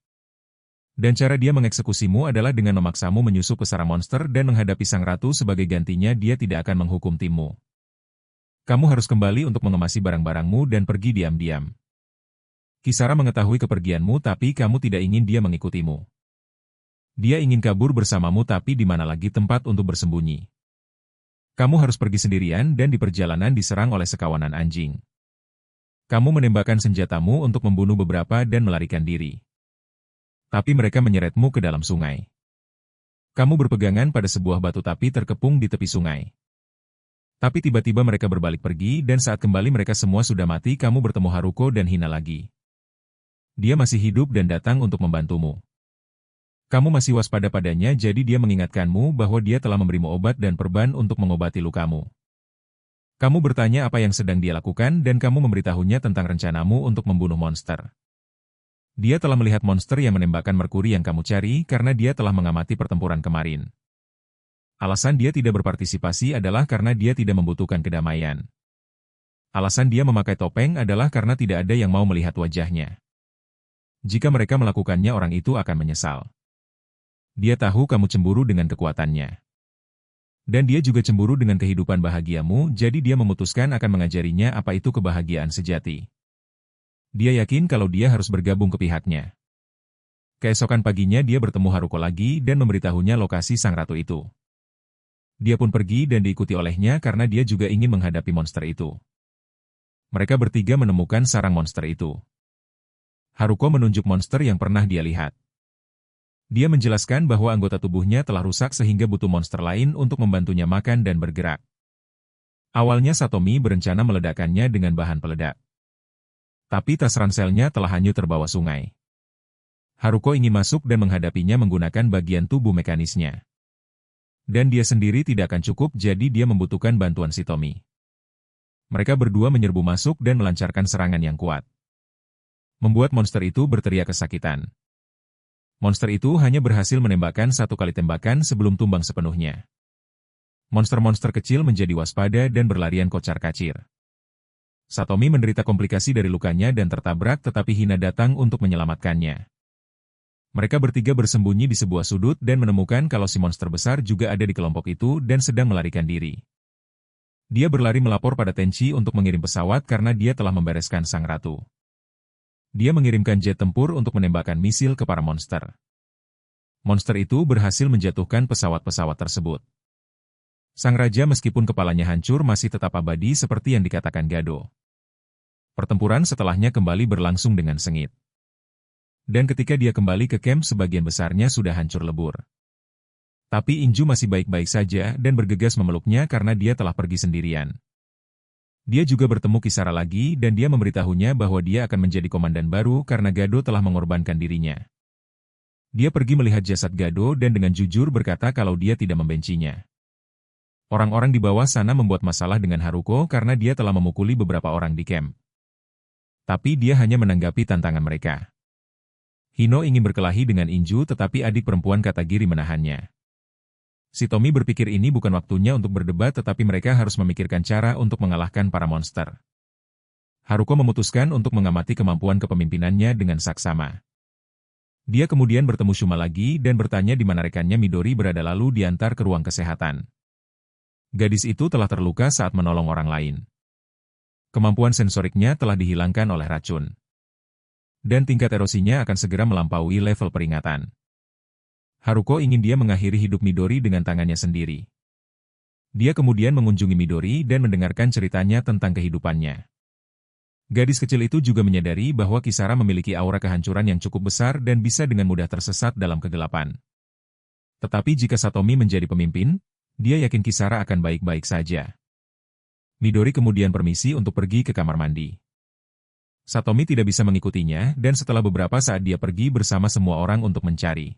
Dan cara dia mengeksekusimu adalah dengan memaksamu menyusup ke sarang monster dan menghadapi sang ratu sebagai gantinya dia tidak akan menghukum timmu. Kamu harus kembali untuk mengemasi barang-barangmu dan pergi diam-diam. Kisara mengetahui kepergianmu tapi kamu tidak ingin dia mengikutimu. Dia ingin kabur bersamamu tapi di mana lagi tempat untuk bersembunyi. Kamu harus pergi sendirian dan di perjalanan diserang oleh sekawanan anjing. Kamu menembakkan senjatamu untuk membunuh beberapa dan melarikan diri. Tapi mereka menyeretmu ke dalam sungai. Kamu berpegangan pada sebuah batu tapi terkepung di tepi sungai. Tapi tiba-tiba mereka berbalik pergi dan saat kembali mereka semua sudah mati kamu bertemu Haruko dan Hina lagi. Dia masih hidup dan datang untuk membantumu. Kamu masih waspada padanya jadi dia mengingatkanmu bahwa dia telah memberimu obat dan perban untuk mengobati lukamu. Kamu bertanya apa yang sedang dia lakukan dan kamu memberitahunya tentang rencanamu untuk membunuh monster. Dia telah melihat monster yang menembakkan merkuri yang kamu cari karena dia telah mengamati pertempuran kemarin. Alasan dia tidak berpartisipasi adalah karena dia tidak membutuhkan kedamaian. Alasan dia memakai topeng adalah karena tidak ada yang mau melihat wajahnya. Jika mereka melakukannya orang itu akan menyesal. Dia tahu kamu cemburu dengan kekuatannya. Dan dia juga cemburu dengan kehidupan bahagiamu, jadi dia memutuskan akan mengajarinya apa itu kebahagiaan sejati. Dia yakin kalau dia harus bergabung ke pihaknya. Keesokan paginya dia bertemu Haruko lagi dan memberitahunya lokasi sang ratu itu. Dia pun pergi dan diikuti olehnya karena dia juga ingin menghadapi monster itu. Mereka bertiga menemukan sarang monster itu. Haruko menunjuk monster yang pernah dia lihat. Dia menjelaskan bahwa anggota tubuhnya telah rusak sehingga butuh monster lain untuk membantunya makan dan bergerak. Awalnya Satomi berencana meledakkannya dengan bahan peledak. Tapi tas ranselnya telah hanyut terbawa sungai. Haruko ingin masuk dan menghadapinya menggunakan bagian tubuh mekanisnya. Dan dia sendiri tidak akan cukup jadi dia membutuhkan bantuan Sitomi. Mereka berdua menyerbu masuk dan melancarkan serangan yang kuat. Membuat monster itu berteriak kesakitan. Monster itu hanya berhasil menembakkan satu kali tembakan sebelum tumbang sepenuhnya. Monster-monster kecil menjadi waspada dan berlarian kocar-kacir. Satomi menderita komplikasi dari lukanya dan tertabrak tetapi Hina datang untuk menyelamatkannya. Mereka bertiga bersembunyi di sebuah sudut dan menemukan kalau si monster besar juga ada di kelompok itu dan sedang melarikan diri. Dia berlari melapor pada Tenchi untuk mengirim pesawat karena dia telah membereskan sang ratu. Dia mengirimkan jet tempur untuk menembakkan misil ke para monster. Monster itu berhasil menjatuhkan pesawat-pesawat tersebut. Sang raja meskipun kepalanya hancur masih tetap abadi seperti yang dikatakan Gado. Pertempuran setelahnya kembali berlangsung dengan sengit. Dan ketika dia kembali ke camp sebagian besarnya sudah hancur lebur. Tapi Inju masih baik-baik saja dan bergegas memeluknya karena dia telah pergi sendirian. Dia juga bertemu Kisara lagi dan dia memberitahunya bahwa dia akan menjadi komandan baru karena Gado telah mengorbankan dirinya. Dia pergi melihat jasad Gado dan dengan jujur berkata kalau dia tidak membencinya. Orang-orang di bawah sana membuat masalah dengan Haruko karena dia telah memukuli beberapa orang di camp. Tapi dia hanya menanggapi tantangan mereka. Hino ingin berkelahi dengan Inju tetapi adik perempuan Katagiri menahannya. Si Tommy berpikir ini bukan waktunya untuk berdebat tetapi mereka harus memikirkan cara untuk mengalahkan para monster. Haruko memutuskan untuk mengamati kemampuan kepemimpinannya dengan saksama. Dia kemudian bertemu Shuma lagi dan bertanya di mana rekannya Midori berada lalu diantar ke ruang kesehatan. Gadis itu telah terluka saat menolong orang lain. Kemampuan sensoriknya telah dihilangkan oleh racun. Dan tingkat erosinya akan segera melampaui level peringatan. Haruko ingin dia mengakhiri hidup Midori dengan tangannya sendiri. Dia kemudian mengunjungi Midori dan mendengarkan ceritanya tentang kehidupannya. Gadis kecil itu juga menyadari bahwa Kisara memiliki aura kehancuran yang cukup besar dan bisa dengan mudah tersesat dalam kegelapan. Tetapi jika Satomi menjadi pemimpin, dia yakin Kisara akan baik-baik saja. Midori kemudian permisi untuk pergi ke kamar mandi. Satomi tidak bisa mengikutinya dan setelah beberapa saat dia pergi bersama semua orang untuk mencari.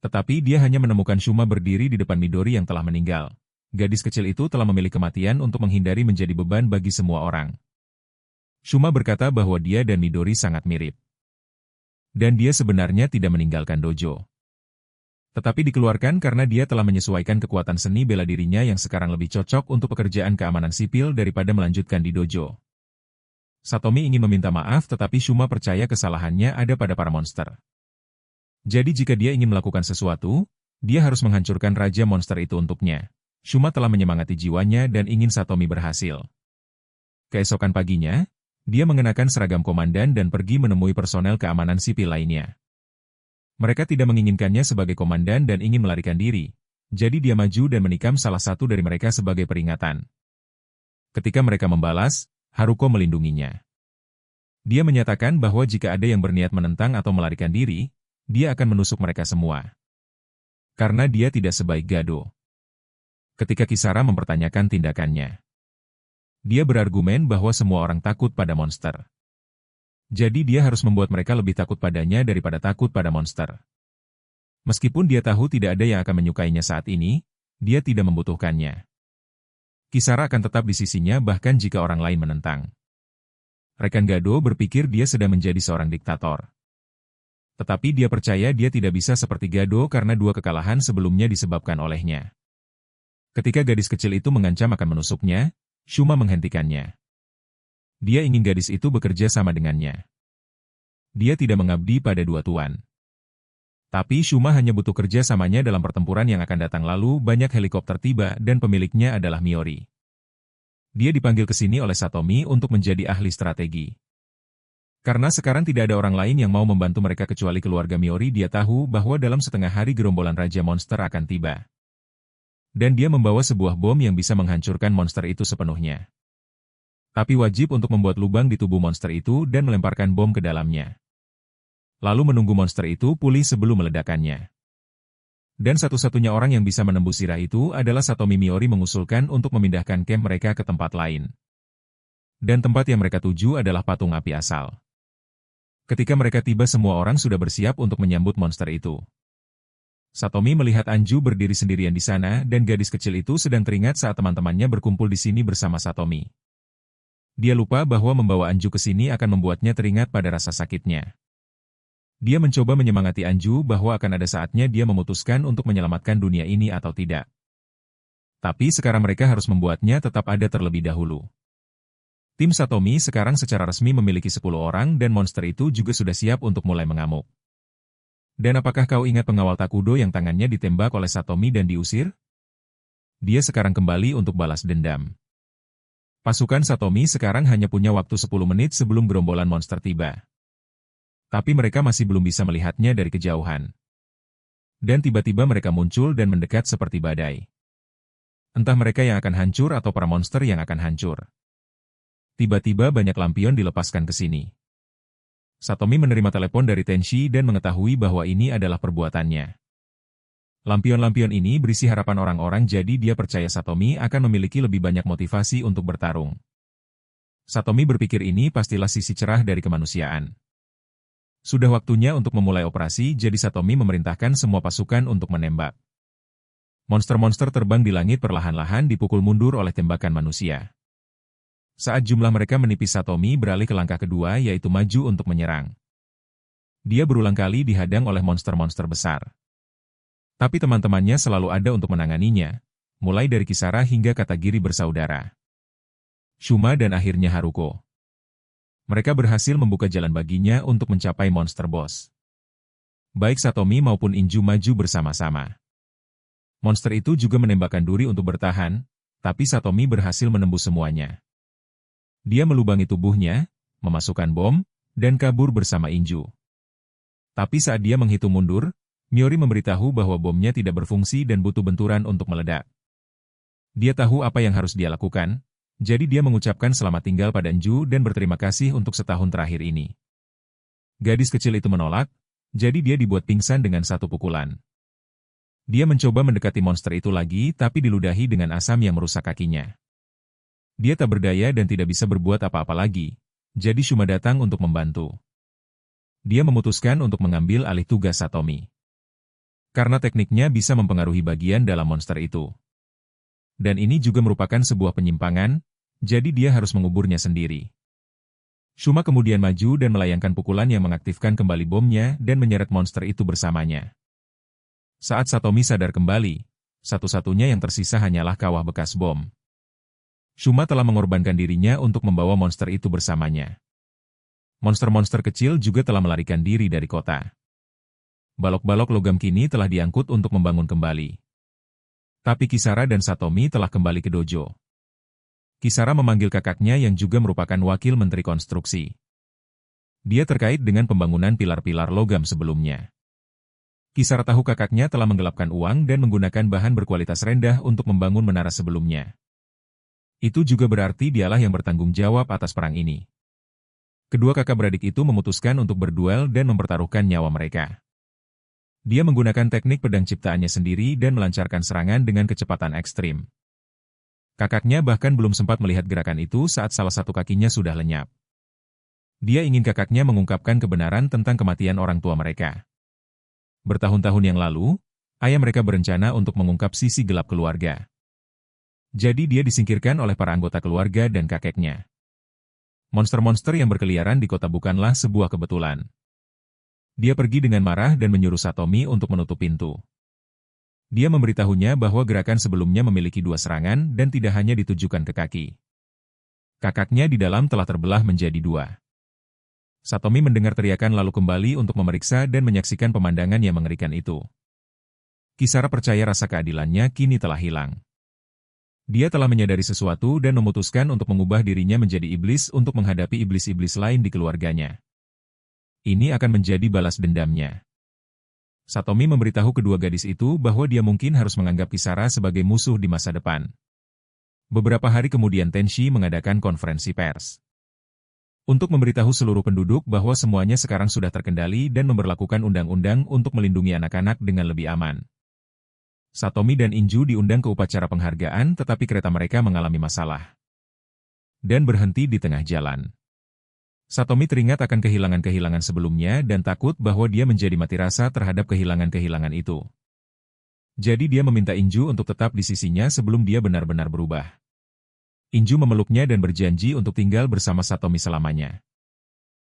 Tetapi dia hanya menemukan Shuma berdiri di depan Midori yang telah meninggal. Gadis kecil itu telah memilih kematian untuk menghindari menjadi beban bagi semua orang. Shuma berkata bahwa dia dan Midori sangat mirip. Dan dia sebenarnya tidak meninggalkan dojo. Tetapi dikeluarkan karena dia telah menyesuaikan kekuatan seni bela dirinya yang sekarang lebih cocok untuk pekerjaan keamanan sipil daripada melanjutkan di dojo. Satomi ingin meminta maaf tetapi Shuma percaya kesalahannya ada pada para monster. Jadi jika dia ingin melakukan sesuatu, dia harus menghancurkan raja monster itu untuknya. Shuma telah menyemangati jiwanya dan ingin Satomi berhasil. Keesokan paginya, dia mengenakan seragam komandan dan pergi menemui personel keamanan sipil lainnya. Mereka tidak menginginkannya sebagai komandan dan ingin melarikan diri, jadi dia maju dan menikam salah satu dari mereka sebagai peringatan. Ketika mereka membalas, Haruko melindunginya. Dia menyatakan bahwa jika ada yang berniat menentang atau melarikan diri, dia akan menusuk mereka semua. Karena dia tidak sebaik Gado. Ketika Kisara mempertanyakan tindakannya, dia berargumen bahwa semua orang takut pada monster. Jadi dia harus membuat mereka lebih takut padanya daripada takut pada monster. Meskipun dia tahu tidak ada yang akan menyukainya saat ini, dia tidak membutuhkannya. Kisara akan tetap di sisinya bahkan jika orang lain menentang. Rekan Gado berpikir dia sedang menjadi seorang diktator. Tetapi dia percaya dia tidak bisa seperti Gado karena dua kekalahan sebelumnya disebabkan olehnya. Ketika gadis kecil itu mengancam akan menusuknya, Shuma menghentikannya. Dia ingin gadis itu bekerja sama dengannya. Dia tidak mengabdi pada dua tuan. Tapi Shuma hanya butuh kerja samanya dalam pertempuran yang akan datang lalu banyak helikopter tiba dan pemiliknya adalah Miori. Dia dipanggil ke sini oleh Satomi untuk menjadi ahli strategi. Karena sekarang tidak ada orang lain yang mau membantu mereka kecuali keluarga Miori, dia tahu bahwa dalam setengah hari gerombolan Raja Monster akan tiba. Dan dia membawa sebuah bom yang bisa menghancurkan monster itu sepenuhnya. Tapi wajib untuk membuat lubang di tubuh monster itu dan melemparkan bom ke dalamnya. Lalu menunggu monster itu pulih sebelum meledakannya. Dan satu-satunya orang yang bisa menembus sirah itu adalah Satomi. Miori mengusulkan untuk memindahkan camp mereka ke tempat lain. Dan tempat yang mereka tuju adalah patung api asal. Ketika mereka tiba semua orang sudah bersiap untuk menyambut monster itu. Satomi melihat Anju berdiri sendirian di sana dan gadis kecil itu sedang teringat saat teman-temannya berkumpul di sini bersama Satomi. Dia lupa bahwa membawa Anju ke sini akan membuatnya teringat pada rasa sakitnya. Dia mencoba menyemangati Anju bahwa akan ada saatnya dia memutuskan untuk menyelamatkan dunia ini atau tidak. Tapi sekarang mereka harus membuatnya tetap ada terlebih dahulu. Tim Satomi sekarang secara resmi memiliki 10 orang dan monster itu juga sudah siap untuk mulai mengamuk. Dan apakah kau ingat pengawal Takudo yang tangannya ditembak oleh Satomi dan diusir? Dia sekarang kembali untuk balas dendam. Pasukan Satomi sekarang hanya punya waktu 10 menit sebelum gerombolan monster tiba. Tapi mereka masih belum bisa melihatnya dari kejauhan. Dan tiba-tiba mereka muncul dan mendekat seperti badai. Entah mereka yang akan hancur atau para monster yang akan hancur. Tiba-tiba banyak lampion dilepaskan ke sini. Satomi menerima telepon dari Tenshi dan mengetahui bahwa ini adalah perbuatannya. Lampion-lampion ini berisi harapan orang-orang, jadi dia percaya Satomi akan memiliki lebih banyak motivasi untuk bertarung. Satomi berpikir ini pastilah sisi cerah dari kemanusiaan. Sudah waktunya untuk memulai operasi, jadi Satomi memerintahkan semua pasukan untuk menembak. Monster-monster terbang di langit perlahan-lahan dipukul mundur oleh tembakan manusia. Saat jumlah mereka menipis, Satomi beralih ke langkah kedua, yaitu maju untuk menyerang. Dia berulang kali dihadang oleh monster-monster besar. Tapi teman-temannya selalu ada untuk menanganinya, mulai dari Kisara hingga Katagiri bersaudara. Shuma dan akhirnya Haruko. Mereka berhasil membuka jalan baginya untuk mencapai monster boss. Baik Satomi maupun Inju maju bersama-sama. Monster itu juga menembakkan duri untuk bertahan, tapi Satomi berhasil menembus semuanya. Dia melubangi tubuhnya, memasukkan bom, dan kabur bersama Inju. Tapi saat dia menghitung mundur, Miori memberitahu bahwa bomnya tidak berfungsi dan butuh benturan untuk meledak. Dia tahu apa yang harus dia lakukan, jadi dia mengucapkan selamat tinggal pada Inju dan berterima kasih untuk setahun terakhir ini. Gadis kecil itu menolak, jadi dia dibuat pingsan dengan satu pukulan. Dia mencoba mendekati monster itu lagi, tapi diludahi dengan asam yang merusak kakinya. Dia tak berdaya dan tidak bisa berbuat apa-apa lagi, jadi Shuma datang untuk membantu. Dia memutuskan untuk mengambil alih tugas Satomi. Karena tekniknya bisa mempengaruhi bagian dalam monster itu. Dan ini juga merupakan sebuah penyimpangan, jadi dia harus menguburnya sendiri. Shuma kemudian maju dan melayangkan pukulan yang mengaktifkan kembali bomnya dan menyeret monster itu bersamanya. Saat Satomi sadar kembali, satu-satunya yang tersisa hanyalah kawah bekas bom. Shuma telah mengorbankan dirinya untuk membawa monster itu bersamanya. Monster-monster kecil juga telah melarikan diri dari kota. Balok-balok logam kini telah diangkut untuk membangun kembali. Tapi Kisara dan Satomi telah kembali ke dojo. Kisara memanggil kakaknya yang juga merupakan wakil menteri konstruksi. Dia terkait dengan pembangunan pilar-pilar logam sebelumnya. Kisara tahu kakaknya telah menggelapkan uang dan menggunakan bahan berkualitas rendah untuk membangun menara sebelumnya. Itu juga berarti dialah yang bertanggung jawab atas perang ini. Kedua kakak beradik itu memutuskan untuk berduel dan mempertaruhkan nyawa mereka. Dia menggunakan teknik pedang ciptaannya sendiri dan melancarkan serangan dengan kecepatan ekstrim. Kakaknya bahkan belum sempat melihat gerakan itu saat salah satu kakinya sudah lenyap. Dia ingin kakaknya mengungkapkan kebenaran tentang kematian orang tua mereka. Bertahun-tahun yang lalu, ayah mereka berencana untuk mengungkap sisi gelap keluarga. Jadi dia disingkirkan oleh para anggota keluarga dan kakeknya. Monster-monster yang berkeliaran di kota bukanlah sebuah kebetulan. Dia pergi dengan marah dan menyuruh Satomi untuk menutup pintu. Dia memberitahunya bahwa gerakan sebelumnya memiliki dua serangan dan tidak hanya ditujukan ke kaki. Kakaknya di dalam telah terbelah menjadi dua. Satomi mendengar teriakan lalu kembali untuk memeriksa dan menyaksikan pemandangan yang mengerikan itu. Kisara percaya rasa keadilannya kini telah hilang. Dia telah menyadari sesuatu dan memutuskan untuk mengubah dirinya menjadi iblis untuk menghadapi iblis-iblis lain di keluarganya. Ini akan menjadi balas dendamnya. Satomi memberitahu kedua gadis itu bahwa dia mungkin harus menganggap Kisara sebagai musuh di masa depan. Beberapa hari kemudian Tenshi mengadakan konferensi pers. Untuk memberitahu seluruh penduduk bahwa semuanya sekarang sudah terkendali dan memberlakukan undang-undang untuk melindungi anak-anak dengan lebih aman. Satomi dan Inju diundang ke upacara penghargaan tetapi kereta mereka mengalami masalah. Dan berhenti di tengah jalan. Satomi teringat akan kehilangan-kehilangan sebelumnya dan takut bahwa dia menjadi mati rasa terhadap kehilangan-kehilangan itu. Jadi dia meminta Inju untuk tetap di sisinya sebelum dia benar-benar berubah. Inju memeluknya dan berjanji untuk tinggal bersama Satomi selamanya.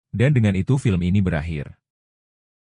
Dan dengan itu film ini berakhir.